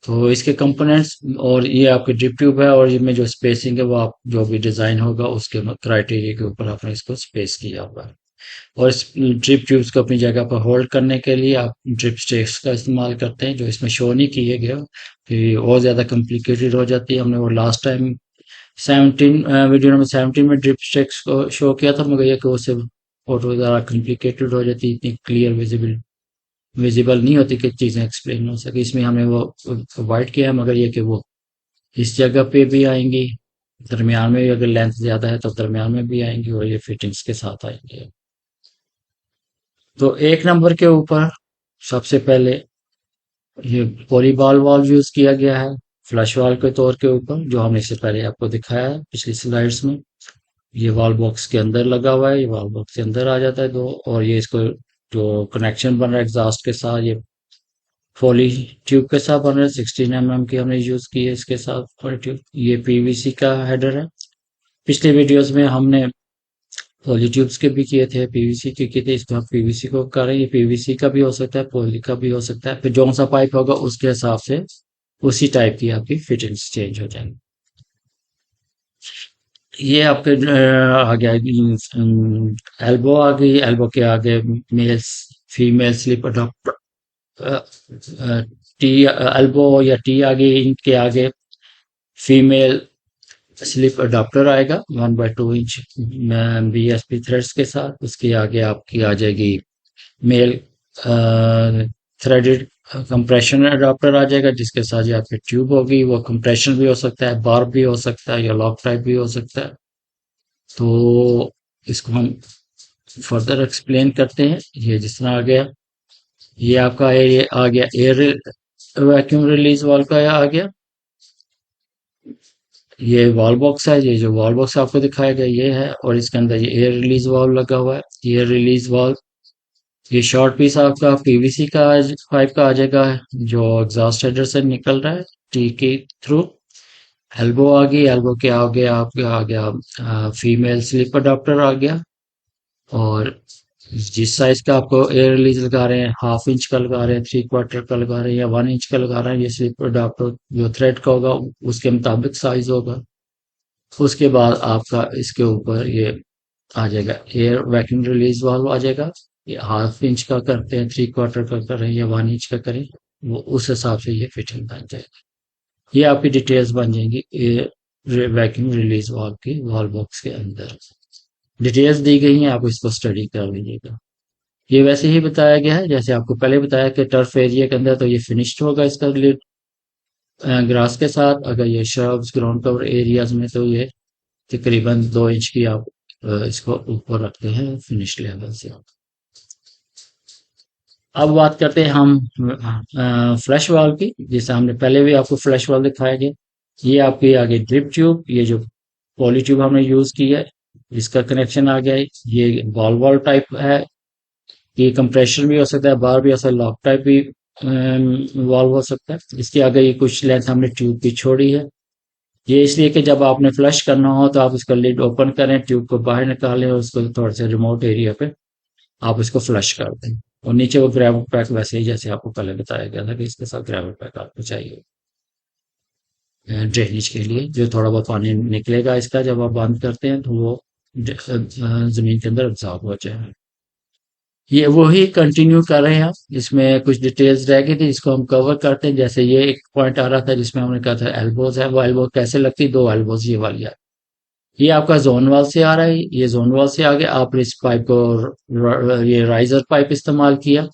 तो इसके कंपोनेंट्स और ये आपके ड्रिप ट्यूब है, और ये में जो स्पेसिंग है वो आप जो भी डिजाइन होगा उसके क्राइटेरिया के ऊपर आपने इसको स्पेस किया हुआ है। और इस ड्रिप ट्यूब्स को अपनी जगह पर होल्ड करने के लिए आप ड्रिप स्टेक्स का इस्तेमाल करते हैं, जो इसमें शो नहीं किए गए। फिर और ज्यादा कॉम्प्लिकेटेड हो जाती है। हमने वो लास्ट टाइम 17 वीडियो नंबर 17 में ड्रिप स्टेक्स को शो किया था, मगर ये कि उससे फोटो ज़्यादा कॉम्प्लिकेटेड हो जाती है, इतनी क्लियर विजिबल नहीं होती कि चीज़ें एक्सप्लेन हो सके। इसमें हमने वो अवॉइड किया है, मगर ये कि वो इस जगह पे भी आएंगी, दरमियान में भी अगर लेंथ ज़्यादा है तो दरमियान में भी आएंगी, और ये फिटिंग्स के साथ आएंगे। तो एक नंबर के ऊपर सबसे पहले ये पॉलीबॉल वाल्व यूज किया गया है फ्लश वाल्व के तौर के ऊपर, जो हमने इससे पहले आपको दिखाया है पिछली स्लाइड्स में। ये वाल्व बॉक्स के अंदर लगा हुआ है, ये वाल्व बॉक्स के अंदर आ जाता है दो। और ये इसको जो कनेक्शन बन रहा है एग्जॉस्ट के साथ, ये पॉली ट्यूब के साथ बन रहा है। 16 mm की हमने यूज की है इसके साथ पॉली ट्यूब। ये पीवीसी का हेडर है। पिछले वीडियोस में हमने पॉली ट्यूब्स के भी किए थे, पीवीसी के किए थे। इसमें हम पीवीसी को कर रहे हैं। ये पीवीसी का भी हो सकता है, पॉली का भी हो सकता है। फिर जो सा पाइप होगा उसके हिसाब से उसी टाइप की आपकी फिटिंग्स चेंज हो जाएंगी। ये आपके आ गया एल्बो आ गई। एल्बो के आगे males female slip adapter, tee elbow या टी आ गई। इनके आगे फीमेल स्लिप अडॉप्टर आएगा 1/2 इंच बीएसपी थ्रेड्स के साथ। उसके आगे आपकी आ जाएगी मेल थ्रेडेड कंप्रेशन अडॉप्टर आ जाएगा, जिसके साथ ये आपकी ट्यूब होगी। वो कंप्रेशन भी हो सकता है, बार्ब भी हो सकता है, या लॉक टाइप भी हो सकता है। तो इसको हम फर्दर एक्सप्लेन करते हैं। ये जिस तरह आ गया, ये आपका ये आ गया एयर वैक्यूम रिलीज वाल्व का आ गया। ये वॉल बॉक्स है, ये जो वॉल बॉक्स आपको दिखाया गया ये है, और इसके अंदर ये एयर रिलीज वाल्व लगा हुआ है। एयर रिलीज वाल्व ये शॉर्ट पीस आपका पीवीसी का पाइप का आ जाएगा, जो एग्जॉस्ट हेडर से निकल रहा है टी के थ्रू। एल्बो आ गई। एल्बो के आगे आपका आ गया फीमेल स्लिप अडॉप्टर आ गया। और जिस साइज का आपको एयर रिलीज लगा रहे हैं, 1/2 इंच का लगा रहे हैं, 3/4 का लगा रहे हैं, या 1 इंच का लगा रहे हैं, ये स्लिप अडॉप्टर जो थ्रेड का होगा उसके मुताबिक साइज होगा। उसके बाद आपका इसके ऊपर ये आ जाएगा एयर वैक्यूम रिलीज वाल्व आ जाएगा। ये 1/2 इंच का करते हैं, 3/4 का करें, या 1 इंच का करें, वो उस हिसाब से ये फिटिंग बन जाएगी। ये आपकी डिटेल्स बन जाएंगी वैक्यूम रिलीज वाल्व की वॉल बॉक्स के अंदर। डिटेल्स दी गई हैं, आप इसको स्टडी कर लीजिएगा। ये वैसे ही बताया गया है जैसे आपको पहले बताया कि टर्फ एरिया के अंदर तो ये फिनिश्ड होगा इसका लिड ग्रास के साथ। अगर ये श्रब्स ग्राउंड कवर एरियाज में तो ये तकरीबन 2 इंच की आप इसको ऊपर रखते हैं फिनिश लेवल से। अब बात करते हैं हम फ्लैश वाल्व की, जैसे हमने पहले भी आपको फ्लैश वाल्व दिखाया गया। ये आपकी आगे ड्रिप ट्यूब, ये जो पॉली ट्यूब हमने यूज की है, इसका कनेक्शन आ गया है। ये बॉल वॉल टाइप है। ये कंप्रेशन भी हो सकता है, बार भी हो सकता है, लॉक टाइप भी वॉल्व हो सकता है। इसके आगे ये कुछ लेंथ हमने ट्यूब की छोड़ी है। ये इसलिए कि जब आपने फ्लश करना हो तो आप इसका लिड ओपन करें, ट्यूब को बाहर निकालें, और उसको थोड़े से रिमोट एरिया पे आप इसको फ्लश कर दें। और नीचे वो ग्रेवल पैक वैसे ही जैसे आपको पहले बताया गया था कि इसके साथ ग्रेवल पैक आपको चाहिए ड्रेनेज के लिए। जो थोड़ा बहुत पानी निकलेगा इसका जब आप बंद करते हैं तो वो जमीन के अंदर एब्जॉर्ब हो जाए। ये वही कंटिन्यू कर रहे हैं हम। इसमें कुछ डिटेल्स रह गई थी, इसको हम कवर करते हैं। जैसे ये एक पॉइंट आ रहा था जिसमें हमने कहा था एल्बोज है, वो एल्बो कैसे लगती है, 2 एल्बोज ये वाली है। ये आपका जोन वाल से आ रहा है, ये जोन वाल से आगे आप इस पाइप को ये राइजर पाइप इस्तेमाल किया,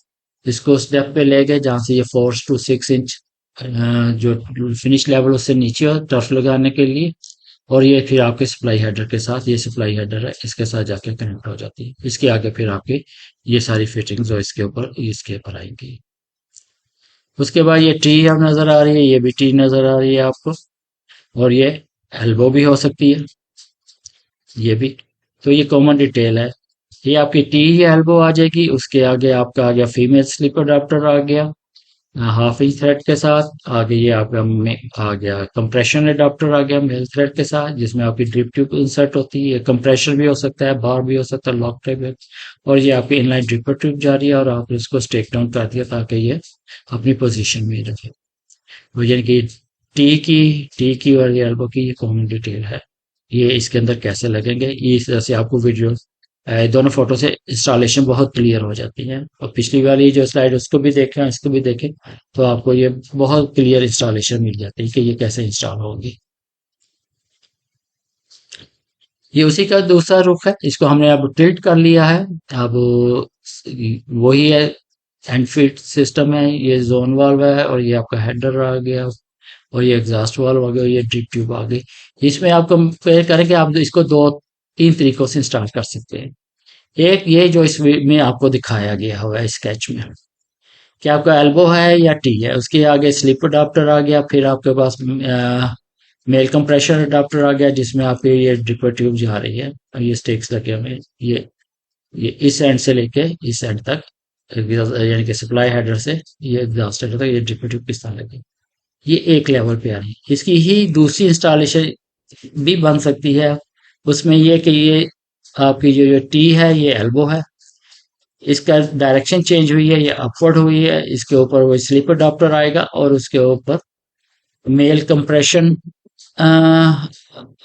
इसको स्टेप पे ले गए जहां से ये 4 to 6 इंच जो फिनिश लेवल उससे नीचे हो टर्फ लगाने के लिए। और ये फिर आपके सप्लाई हेडर के साथ, ये सप्लाई हेडर है, इसके साथ जाके कनेक्ट हो जाती है। इसके आगे फिर आपकी ये सारी फिटिंग्स जो इसके ऊपर आएंगी। उसके बाद ये टी अब नजर आ रही है, ये भी टी नजर आ रही है आपको, और ये एल्बो भी हो सकती है, ये भी। तो ये कॉमन डिटेल है। ये आपकी टी एल्बो आ जाएगी, उसके आगे आपका आ गया फीमेल स्लीप अडाप्टर आ गया हाफ इंच थ्रेड के साथ। आगे ये आपका आ गया कंप्रेशन अडाप्टर आ गया मेल थ्रेड के साथ, जिसमें आपकी ड्रिप ट्यूब इंसर्ट होती है। कंप्रेशर भी हो सकता है, बार भी हो सकता है, लॉक टाइप है। और ये आपकी इनलाइन ड्रिपर ट्यूब जा रही है, और आप इसको स्टेक डाउन कर दिया ताकि ये अपनी पोजीशन में रखे। तो यानी कि टी की और ये एल्बो की ये कॉमन डिटेल है। ये इसके अंदर कैसे लगेंगे, ये इस तरह से आपको वीडियो दोनों फोटो से इंस्टॉलेशन बहुत क्लियर हो जाती है। और पिछली वाली जो स्लाइड उसको भी देखें, इसको भी देखें, तो आपको ये बहुत क्लियर इंस्टॉलेशन मिल जाती है कि ये कैसे इंस्टॉल होगी। ये उसी का दूसरा रुख है, इसको हमने अब टिल्ट कर लिया है। अब वही है, एंड फिट सिस्टम है, ये जोन वाल्व है, और ये आपका हेडर आ गया, और ये एग्जॉस्ट वाल्व आ गया, और ये ड्रिप ट्यूब आ गई। इसमें आप कंपेयर करें कि आप इसको दो तीन तरीकों से इंस्टॉल कर सकते हैं। एक ये जो इसमें आपको दिखाया गया हुआ है स्केच में, कि आपका एल्बो है या टी है, उसके आगे स्लिप अडाप्टर आ गया, फिर आपके पास मेल कंप्रेशर अडाप्टर आ गया, जिसमें आपके ये ड्रिपर ट्यूब जा रही है, और ये स्टिक्स लगे हुए हैं। ये इस एंड से लेके इस एंड तक, यानी कि सप्लाई हेडर से ये एग्जॉस्ट हेडर तक, ये ड्रिपर ट्यूब किस तरह लगी, ये एक लेवल पे आ रही है। इसकी ही दूसरी इंस्टॉलेशन भी बन सकती है। उसमें ये कि ये आपकी जो टी है ये एल्बो है, इसका डायरेक्शन चेंज हुई है, ये अपवर्ड हुई है, इसके ऊपर वो स्लीप अडाप्टर आएगा, और उसके ऊपर मेल कंप्रेशन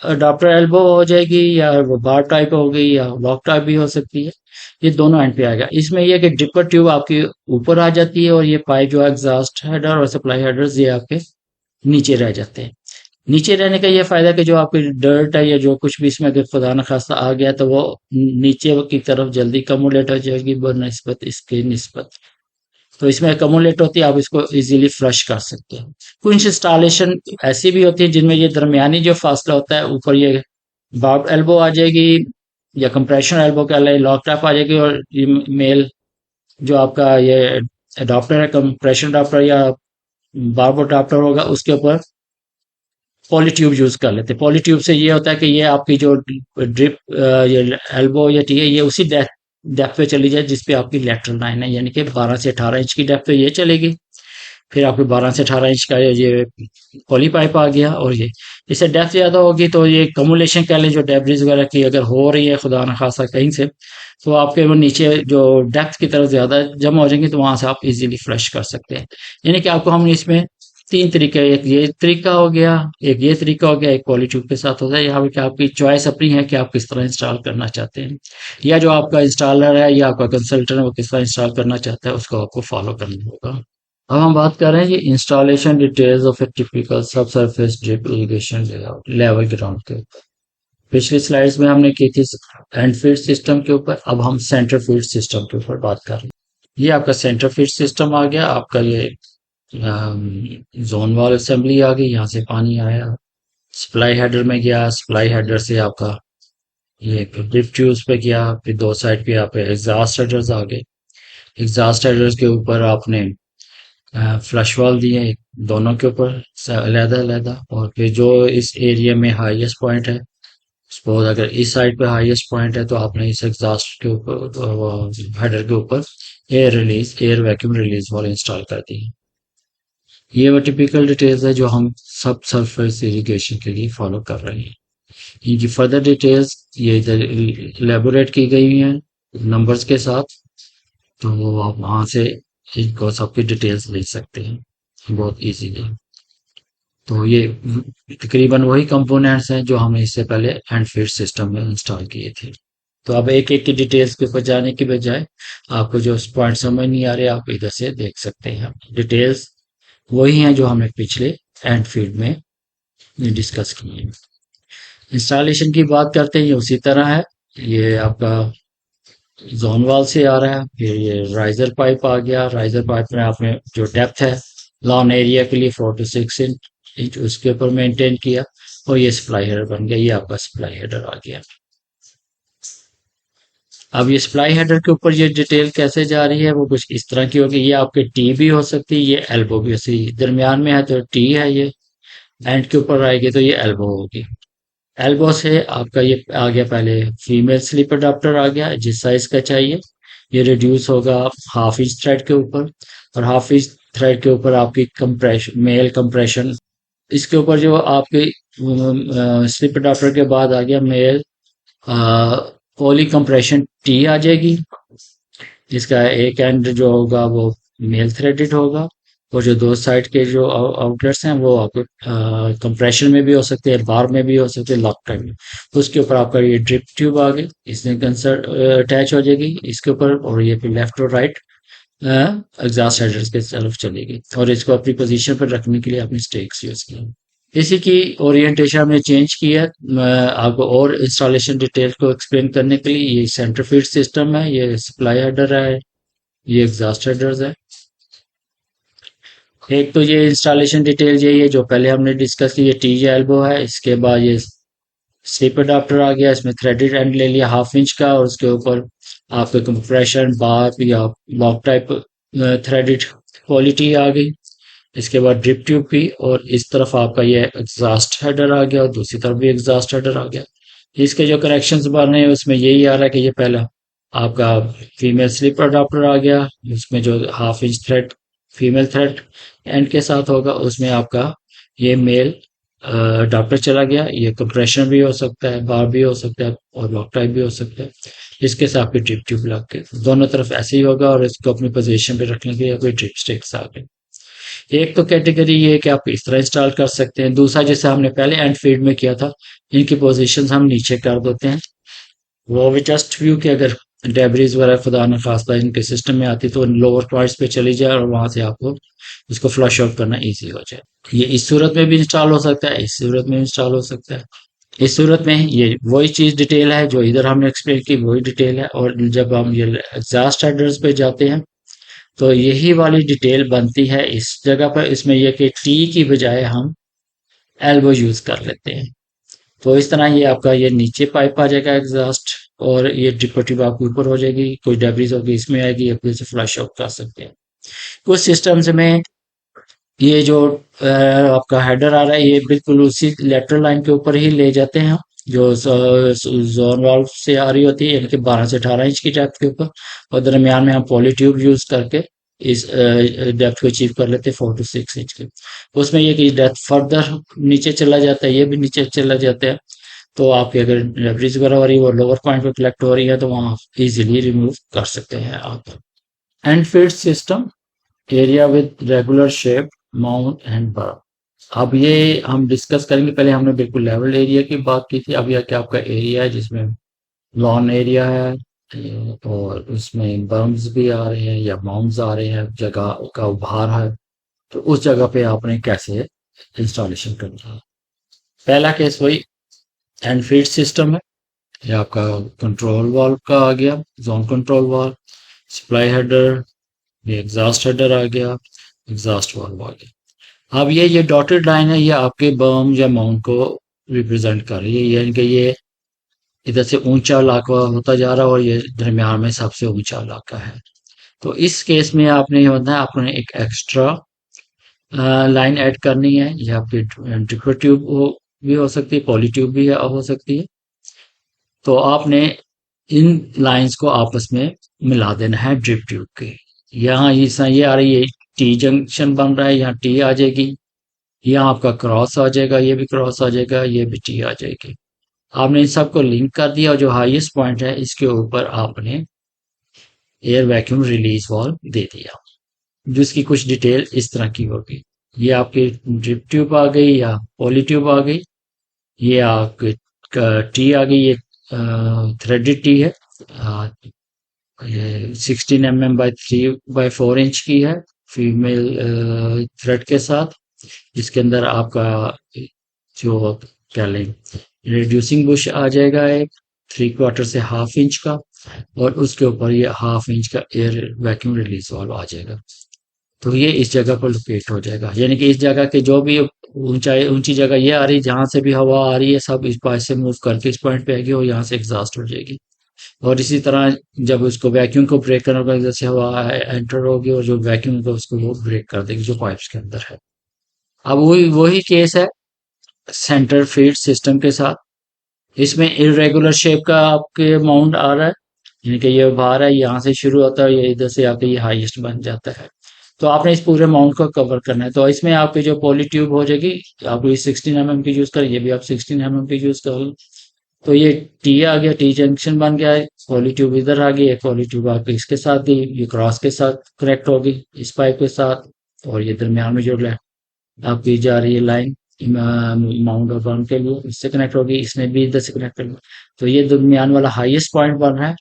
अडाप्टर एल्बो हो जाएगी, या वो बार टाइप होगी, या लॉक टाइप भी हो सकती है। ये दोनों एंड पे आएगा। इसमें यह कि ड्रिपर ट्यूब आपकी ऊपर आ जाती है, और ये पाइप जो एग्जॉस्ट हेडर और सप्लाई हेडर्स ये आपके नीचे रह जाते हैं। नीचे रहने का ये फायदा कि जो आपकी डर्ट है या जो कुछ भी इसमें अगर खुदा न खास्ता आ गया, तो वो नीचे की तरफ जल्दी कमोलेट हो जाएगी बनस्बत इसके निस्बत। तो इसमें कमोलेट होती है, आप इसको इजीली फ्लश कर सकते हैं। कुछ इंस्टॉलेशन ऐसी भी होती है जिनमें ये दरमियानी जो फासला होता है, ऊपर ये बार्ब एल्बो आ जाएगी, या कंप्रेशन एल्बो कह लें, लॉक टैप आ जाएगी, और ये मेल जो आपका ये अडॉप्टर है, कंप्रेशन अडॉप्टर या बार्ब अडॉप्टर होगा, उसके ऊपर पॉलीट्यूब यूज कर लेते हैं। पॉलीट्यूब से ये होता है कि ये आपकी जो ड्रिप ये एल्बो या टी है, ये उसी डेप्थ पे चली जाए जिसपे आपकी लेटरल लाइन है, यानी कि 12 से 18 इंच की डेप्थ पे ये चलेगी। फिर आपको 12 से 18 इंच का ये पॉली पाइप आ गया, और ये इससे डेप्थ ज्यादा होगी तो ये कमुलेशन कह लें, जो डेब्रिज वगैरह की अगर हो रही है खुदा न खासा कहीं से, तो आपके वो नीचे जो डेप्थ की तरफ ज्यादा जमा हो जाएंगे, तो वहां से आप इजीली फ्लश कर सकते हैं। यानी कि आपको हम इसमें तीन तरीके, एक ये तरीका हो गया, एक ये तरीका हो गया, एक पॉलीट्यूब के साथ होता है। यहाँ पे आपकी चॉइस अपनी है कि आप किस तरह इंस्टॉल करना चाहते हैं, या जो आपका इंस्टॉलर है या आपका कंसल्टेंट है वो किस तरह इंस्टॉल करना चाहता है, उसको आपको फॉलो करना होगा। अब हम बात कर रहे हैं ये installation details of a typical sub surface drip irrigation level ground के ऊपर। पिछली स्लाइड्स में हमने की थी एंड फीड सिस्टम के ऊपर, अब हम सेंटर फीड सिस्टम के ऊपर बात कर रहे हैं। ये आपका सेंटर फीड सिस्टम आ गया, आपका ये जोन वॉल असेंबली आ गई, यहाँ से पानी आया, सप्लाई हेडर में गया, सप्लाई हेडर से आपका ये फिर ड्रिप ट्यूब्स पे गया, फिर दो साइड पे आप एग्जॉस्ट हेडर्स आ गए। एग्जॉस्ट हेडर्स के ऊपर आपने फ्लश वाल दिए दोनों के ऊपर अलहदा-अलहदा, और फिर जो इस एरिया में हाईएस्ट पॉइंट है, सपोज अगर इस साइड पे हाईएस्ट पॉइंट है, तो आपने इस एग्जॉस्ट के ऊपर हेडर के ऊपर एयर वैक्यूम रिलीज वाल इंस्टॉल कर दी। ये वो टिपिकल डिटेल्स है जो हम सब सरफेस इरिगेशन के लिए फॉलो कर रहे हैं। इनकी फर्दर डिटेल्स ये इधर इलेबोरेट की गई हैं नंबर्स के साथ, तो आप वहां से इनको सबकी डिटेल्स ले सकते हैं बहुत इजीली। तो ये तकरीबन वही कंपोनेंट्स हैं जो हमने इससे पहले एंड फीड सिस्टम में इंस्टॉल किए थे। तो अब एक एक की डिटेल्स के ऊपर जाने की बजाय आपको जो पॉइंट समझ नहीं आ रहे, आप इधर से देख सकते हैं। डिटेल्स वही हैं जो हमने पिछले एंड फीड में डिस्कस किए हैं। इंस्टॉलेशन की बात करते हैं, ये उसी तरह है। ये आपका जोन वाल से आ रहा है, फिर ये राइजर पाइप आ गया। राइजर पाइप में आपने जो डेप्थ है लॉन एरिया के लिए 4 to 6 इंच उसके ऊपर मेंटेन किया। और ये सप्लाई हेडर बन गया, ये आपका सप्लाई हेडर आ गया। अब ये सप्लाई हेडर के ऊपर ये डिटेल कैसे जा रही है वो कुछ इस तरह की होगी। ये आपके टी भी हो सकती है, ये एल्बो भी हो सकती है। दरमियान में है तो टी है, ये एंड के ऊपर आएगी तो ये एल्बो होगी। एल्बो से आपका ये आ गया, पहले फीमेल स्लीप अडाप्टर आ गया जिस साइज का चाहिए। ये रिड्यूस होगा हाफ इंच थ्रेड के ऊपर, और हाफ इंच थ्रेड के ऊपर आपकी कंप्रेशन, मेल कंप्रेशन। इसके ऊपर जो आपके स्लीप अडाप्टर के बाद आ गया मेल पॉली कंप्रेशन टी आ जाएगी। जिसका एक एंड जो होगा वो मेल थ्रेडेड होगा, और जो दो साइड के जो आउटलेट्स हैं वो आपके कंप्रेशन में भी हो सकते हैं, बार में भी हो सकते हैं, लॉक टाइप में। तो उसके ऊपर आपका ये ड्रिप ट्यूब आ गई, इसमें कंसर्ट अटैच हो जाएगी इसके ऊपर, और ये फिर लेफ्ट और राइट एग्जॉस्ट हेडर्स की तरफ चलेगी, और इसको अपनी पोजीशन पर रखने के लिए आपने स्टेक्स यूज किए। इसी की ओरिएंटेशन हमने चेंज की है आपको और इंस्टॉलेशन डिटेल को एक्सप्लेन करने के लिए। ये सेंटर फीड सिस्टम है, ये सप्लाई हेडर है, ये एग्जॉस्ट हेडर्स है। एक तो ये इंस्टॉलेशन डिटेल यही है जो पहले हमने डिस्कस की, ये टी एल्बो है। इसके बाद ये स्लिप अडाप्टर आ गया, इसमें थ्रेडेड एंड ले लिया हाफ इंच का, और उसके ऊपर आपके कंप्रेशन बार या लॉक टाइप थ्रेडेड क्वालिटी आ गई। इसके बाद ड्रिप ट्यूब भी, और इस तरफ आपका ये एग्जॉस्ट हेडर आ गया, और दूसरी तरफ भी एग्जॉस्ट हेडर आ गया। इसके जो करेक्शंस बन रहे हैं उसमें यही आ रहा है कि ये पहला आपका फीमेल स्लीप अडाप्टर आ गया, उसमें जो half inch thread female thread and के साथ होगा, उसमें आपका ये मेल अडाप्टर चला गया। ये कंप्रेशन भी हो सकता है, बार भी हो सकता है, और लॉक टाइप भी हो सकता है। इसके साथ भी ड्रिप ट्यूब लग के दोनों तरफ ऐसे ही होगा, और इसको अपनी पोजीशन पे रखने के लिए कोई ड्रिप स्टिक्स आ गए। एक तो कैटेगरी ये है कि आप इस तरह इंस्टॉल कर सकते हैं। दूसरा जैसे हमने पहले एंड फीड में किया था, इनकी पोजीशन हम नीचे कर देते हैं। वो भी जस्ट व्यू कि अगर डेब्रीज वगैरह खुदा न खास्ता इनके सिस्टम में आती तो लोअर पॉइंट्स पे चली जाए, और वहां से आपको उसको फ्लश आउट करना इजी हो जाए। ये इस सूरत में भी इंस्टॉल हो सकता है, इस सूरत में इंस्टॉल हो सकता है। इस सूरत में ये वही चीज डिटेल है जो इधर हमने एक्सप्लेन की, वही डिटेल है। और जब हम ये एग्जॉस्ट हेडर्स पे जाते हैं तो यही वाली डिटेल बनती है इस जगह पर। इसमें यह कि टी की बजाय हम एल्बो यूज कर लेते हैं। तो इस तरह ये आपका ये नीचे पाइप आ जाएगा एग्जॉस्ट, और ये ड्रिपर ट्यूब आपके ऊपर हो जाएगी। कोई डेब्रीज होगी इसमें आएगी, आप इसे फ्लश आउट कर सकते हैं। कुछ सिस्टम्स में ये जो आपका हेडर आ रहा है, ये बिल्कुल उसी लेटरल लाइन के ऊपर ही ले जाते हैं, जो जोन वाल्व से आ रही होती है, इनके 12 से 18 इंच की डेप्थ के ऊपर। और दरमियान में हम पॉली ट्यूब यूज करके इस डेप्थ को अचीव कर लेते हैं 4 to 6 इंच के। उसमें ये कि डेप्थ फर्दर नीचे चला जाता है, ये भी नीचे चला जाता है। तो आपकी अगर डेब्रिज वगैरह हो रही है वो लोअर पॉइंट पे कलेक्ट हो रही है, तो वहाँ इजीली रिमूव कर सकते हैं आप। End feed system area with regular shape mount and barb. अब ये हम डिस्कस करेंगे। पहले हमने बिल्कुल लेवल एरिया की बात की थी। अब यह क्या आपका एरिया है जिसमें लॉन एरिया है, और उसमें बर्म्स भी आ रहे हैं या माउंट्स आ रहे हैं, जगह का उभार है। तो उस जगह पे आपने कैसे इंस्टॉलेशन करना है। पहला केस वही एंड फीड सिस्टम है। ये आपका कंट्रोल वाल्व का आ गया, zone control valve, supply header, ये एग्जॉस्ट हेडर आ गया, एग्जॉस्ट वाल्व आ गया। अब ये डॉटेड लाइन है, ये आपके बर्म या माउंट को रिप्रेजेंट कर रही है, यानी कि ये इधर से ऊंचा इलाका होता जा रहा है, और ये दरमियान में सबसे ऊंचा इलाका है। तो इस केस में आपने ये होता है, आपने एक एक्स्ट्रा लाइन ऐड करनी है। ये आपकी ड्रिपर ट्यूब भी हो सकती है, पॉली ट्यूब भी हो सकती है। तो आपने इन लाइंस को आपस में मिला देना है ड्रिप ट्यूब के। यहाँ ये आ रही है, टी जंक्शन बन रहा है, यहाँ टी आ जाएगी, यहाँ आपका क्रॉस आ जाएगा, ये भी क्रॉस आ जाएगा, ये भी टी आ जाएगी। आपने इन सबको लिंक कर दिया, और जो हाईएस्ट पॉइंट है इसके ऊपर आपने एयर वैक्यूम रिलीज वाल्व दे दिया, जिसकी कुछ डिटेल इस तरह की होगी। ये आपकी ड्रिप ट्यूब आ गई या पॉली ट्यूब आ गई, ये आपकी टी आ गई, ये थ्रेडेड टी है, ये 16 mm by 3 by 4 इंच की है, फीमेल थ्रेड के साथ। इसके अंदर आपका जो क्या लें रिड्यूसिंग बुश आ जाएगा, एक 3/4 से हाफ इंच का, और उसके ऊपर ये हाफ इंच का एयर वैक्यूम रिलीज वाल्व आ जाएगा। तो ये इस जगह पर लोकेट हो जाएगा, यानी कि इस जगह के जो भी ऊंचाई ऊंची जगह ये आ रही है, जहां से भी हवा आ रही है सब इस पास से मूव करके इस पॉइंट पे आएगी और यहाँ से एग्जॉस्ट हो जाएगी। और इसी तरह जब उसको वैक्यूम को ब्रेक करना होगा, जैसे हवा एंटर होगी और जो वैक्यूम होगा उसको वो ब्रेक कर देगी जो पाइप्स के अंदर है। अब वही वही केस है सेंटर फीड सिस्टम के साथ। इसमें इरेगुलर शेप का आपके माउंट आ रहा है, यानी कि ये बाहर है, यहाँ से शुरू होता है, ये इधर से आके ये हाईएस्ट बन जाता है। तो आपने इस पूरे माउंट को कवर करना है। तो इसमें आपकी जो पॉली ट्यूब हो जाएगी, आप ये 16 mm की यूज करें, ये भी आप 16 mm की यूज कर लो। तो ये टी आ गया, टी जंक्शन बन गया है, पॉली ट्यूब इधर आ गई, एक पॉली ट्यूब आपकी इसके साथ गई, ये क्रॉस के साथ कनेक्ट होगी इस पाइप के साथ, और ये दरमियान में जो आपकी जा रही है लाइन माउंट और बर्न के लिए, इससे कनेक्ट होगी, इसमें भी इधर से कनेक्ट होगी। तो ये दरमियान वाला हाईएस्ट पॉइंट बन रहा है।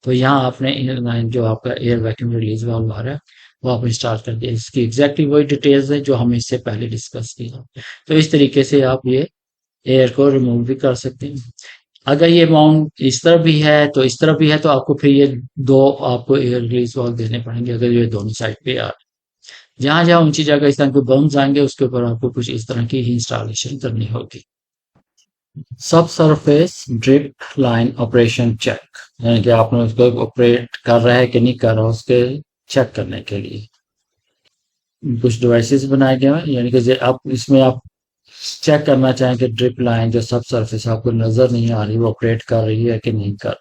तो यहाँ आपने इन लाइन जो आपका एयर वैक्यूम रिलीज वाल्व आ रहा है वो आपने स्टार्ट कर दिया। इसकी एग्जैक्टली वही डिटेल्स है जो हमने इससे पहले डिस्कस की है। तो इस तरीके से आप ये एयर को रिमूव भी कर सकते हैं। अगर ये माउंट इस तरफ भी है तो इस तरफ भी है, तो आपको फिर ये दो आपको एयर रिलीज वाल्व देने पड़ेंगे अगर ये दोनों साइड पे आ। जहां जहां ऊंची जगह इस तरह के बम्स आएंगे उसके ऊपर आपको कुछ इस तरह की ही इंस्टॉलेशन करनी होगी। सब surface drip line operation check, यानी कि आपने उसको ऑपरेट कर रहा है कि नहीं कर रहा उसके चेक करने के लिए कुछ डिवाइसेस बनाए गए हैं। यानी कि आप इसमें आप चेक करना चाहें कि ड्रिप लाइन जो सब सरफेस आपको नजर नहीं आ रही वो ऑपरेट कर रही है कि नहीं कर।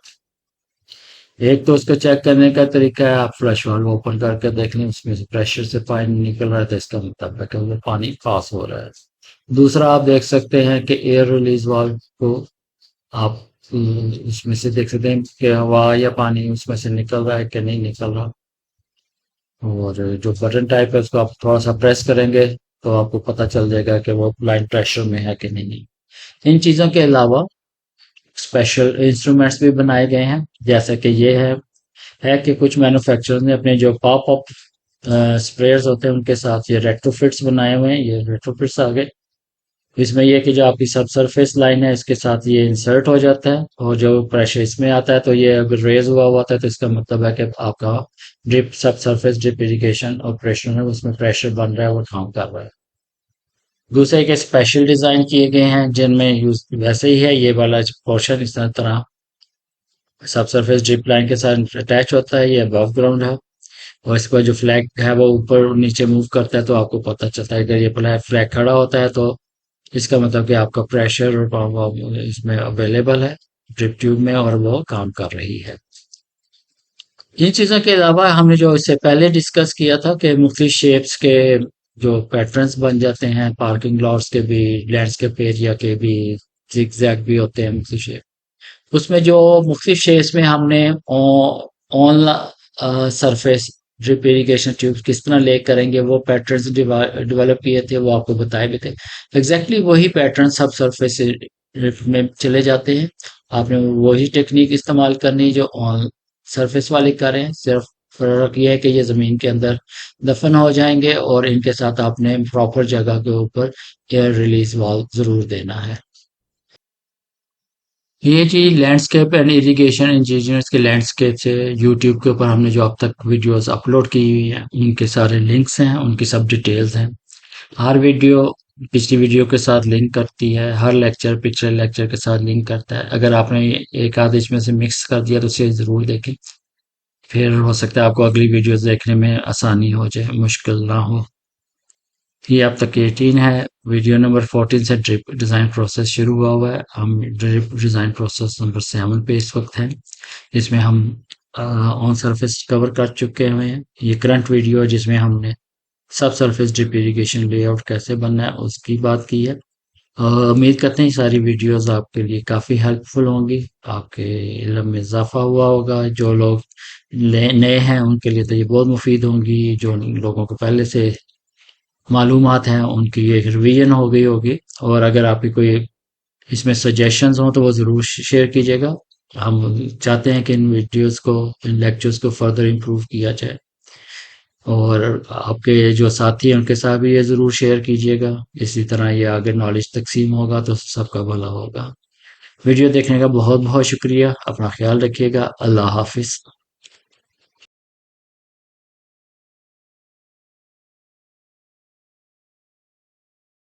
एक तो उसको चेक करने का तरीका है, आप फ्लश वाल्व ओपन करके देख लें, उसमें से प्रेशर से पानी निकल रहा है तो इसका मतलब है कि वो पानी पास हो रहा है। दूसरा आप देख सकते हैं कि एयर रिलीज वाल्व को आप उसमें से देख सकते हैं कि हवा या पानी उसमें से निकल रहा है कि नहीं निकल रहा। और जो बटन टाइप है उसको आप थोड़ा सा प्रेस करेंगे तो आपको पता चल जाएगा कि वो लाइन प्रेशर में है कि नहीं। इन चीजों के अलावा स्पेशल इंस्ट्रूमेंट्स भी बनाए गए हैं, जैसे कि ये है कि कुछ मैन्युफैक्चरर्स ने अपने जो पॉप अप स्प्रेयर्स होते हैं उनके साथ ये रेट्रोफिट्स बनाए हुए हैं। ये रेट्रोफिट्स आ गए, इसमें ये कि जो आपकी सब सरफेस लाइन है इसके साथ ये इंसर्ट हो जाता है और जो प्रेशर इसमें आता है तो ये अगर रेज हुआ हुआ था तो इसका मतलब है कि आपका ड्रिप सब सरफेस ड्रिप इरिगेशन ऑपरेशन है उसमें प्रेशर बन रहा है, वो काम कर रहा है। दूसरे के स्पेशल डिजाइन किए गए हैं जिनमें यूज वैसे ही है, ये वाला पोर्शन इस तरह सब सरफेस ड्रिप लाइन के साथ अटैच होता है, ये अबव ग्राउंड है। और इसका जो फ्लैग है वो ऊपर और नीचे मूव करता है तो आपको पता चलता है कि ये फ्लैग खड़ा होता है तो इसका मतलब कि आपका प्रेशर और इसमें अवेलेबल है ड्रिप ट्यूब में और वो काम कर रही है। इन चीजों के अलावा हमने जो इससे पहले डिस्कस किया था कि मुख्तलिफ शेप्स के जो पैटर्न्स बन जाते हैं पार्किंग लॉट्स के भी, लैंडस्केप एरिया के भी, जिगजैग भी होते हैं मुख्तलिफ शेप। उसमें जो मुख्तलिफ शेप्स में हमने on surface drip irrigation tube किस तरह ले करेंगे वो पैटर्न्स डेवलप किए थे, वो आपको बताए भी थे। एग्जैक्टली वही पैटर्न सब सरफेस में चले जाते हैं। आपने वही टेक्निक इस्तेमाल करनी जो ऑन सरफेस वाले कर रहे हैं, सिर्फ फर्क ये है कि ये जमीन के अंदर दफन हो जाएंगे और इनके साथ आपने प्रॉपर जगह के ऊपर एयर रिलीज वाल्व जरूर देना है। ये जी लैंडस्केप एंड इरिगेशन इंजीनियर्स के लैंडस्केप से यूट्यूब के ऊपर हमने जो अब तक वीडियोस अपलोड की हुई हैं उनके सारे लिंक्स हैं, उनकी सब डिटेल्स हैं। हर वीडियो पिछली वीडियो के साथ लिंक करती है, हर लेक्चर पिछले लेक्चर के साथ लिंक करता है। अगर आपने एक आध इसमें से मिक्स कर दिया तो उसे जरूर देखें, फिर हो सकता है आपको अगली वीडियोस देखने में आसानी हो जाए, मुश्किल ना हो। ये अब तक 18 है, वीडियो नंबर 14 से ड्रिप डिज़ाइन प्रोसेस शुरू हुआ है। हम ड्रिप डिज़ाइन प्रोसेस नंबर 7 पे इस वक्त हैं। इसमें हम ऑन सरफेस कवर कर चुके हुए हैं। ये करंट वीडियो है जिसमें हमने सब सरफेस ड्रिप इरिगेशन लेआउट कैसे बनना है उसकी बात की है। उम्मीद करते हैं सारी वीडियोस आपके लिए काफ़ी हेल्पफुल होंगी, आपके इल्म में इजाफा हुआ होगा। जो लोग नए हैं उनके लिए तो ये बहुत मुफीद होंगी, जो लोगों को पहले से मालूमात हैं उनकी एक रिवीजन हो गई होगी। और अगर आपकी कोई इसमें सजेशंस हो तो वो ज़रूर शेयर कीजिएगा। हम चाहते हैं कि इन वीडियोस को, इन लेक्चर्स को फर्दर इम्प्रूव किया जाए। और आपके जो साथी हैं उनके साथ भी ये ज़रूर शेयर कीजिएगा। इसी तरह ये आगे नॉलेज तकसीम होगा तो सबका भला होगा। वीडियो देखने का बहुत बहुत शुक्रिया। अपना ख्याल रखिएगा। अल्लाह हाफिज़।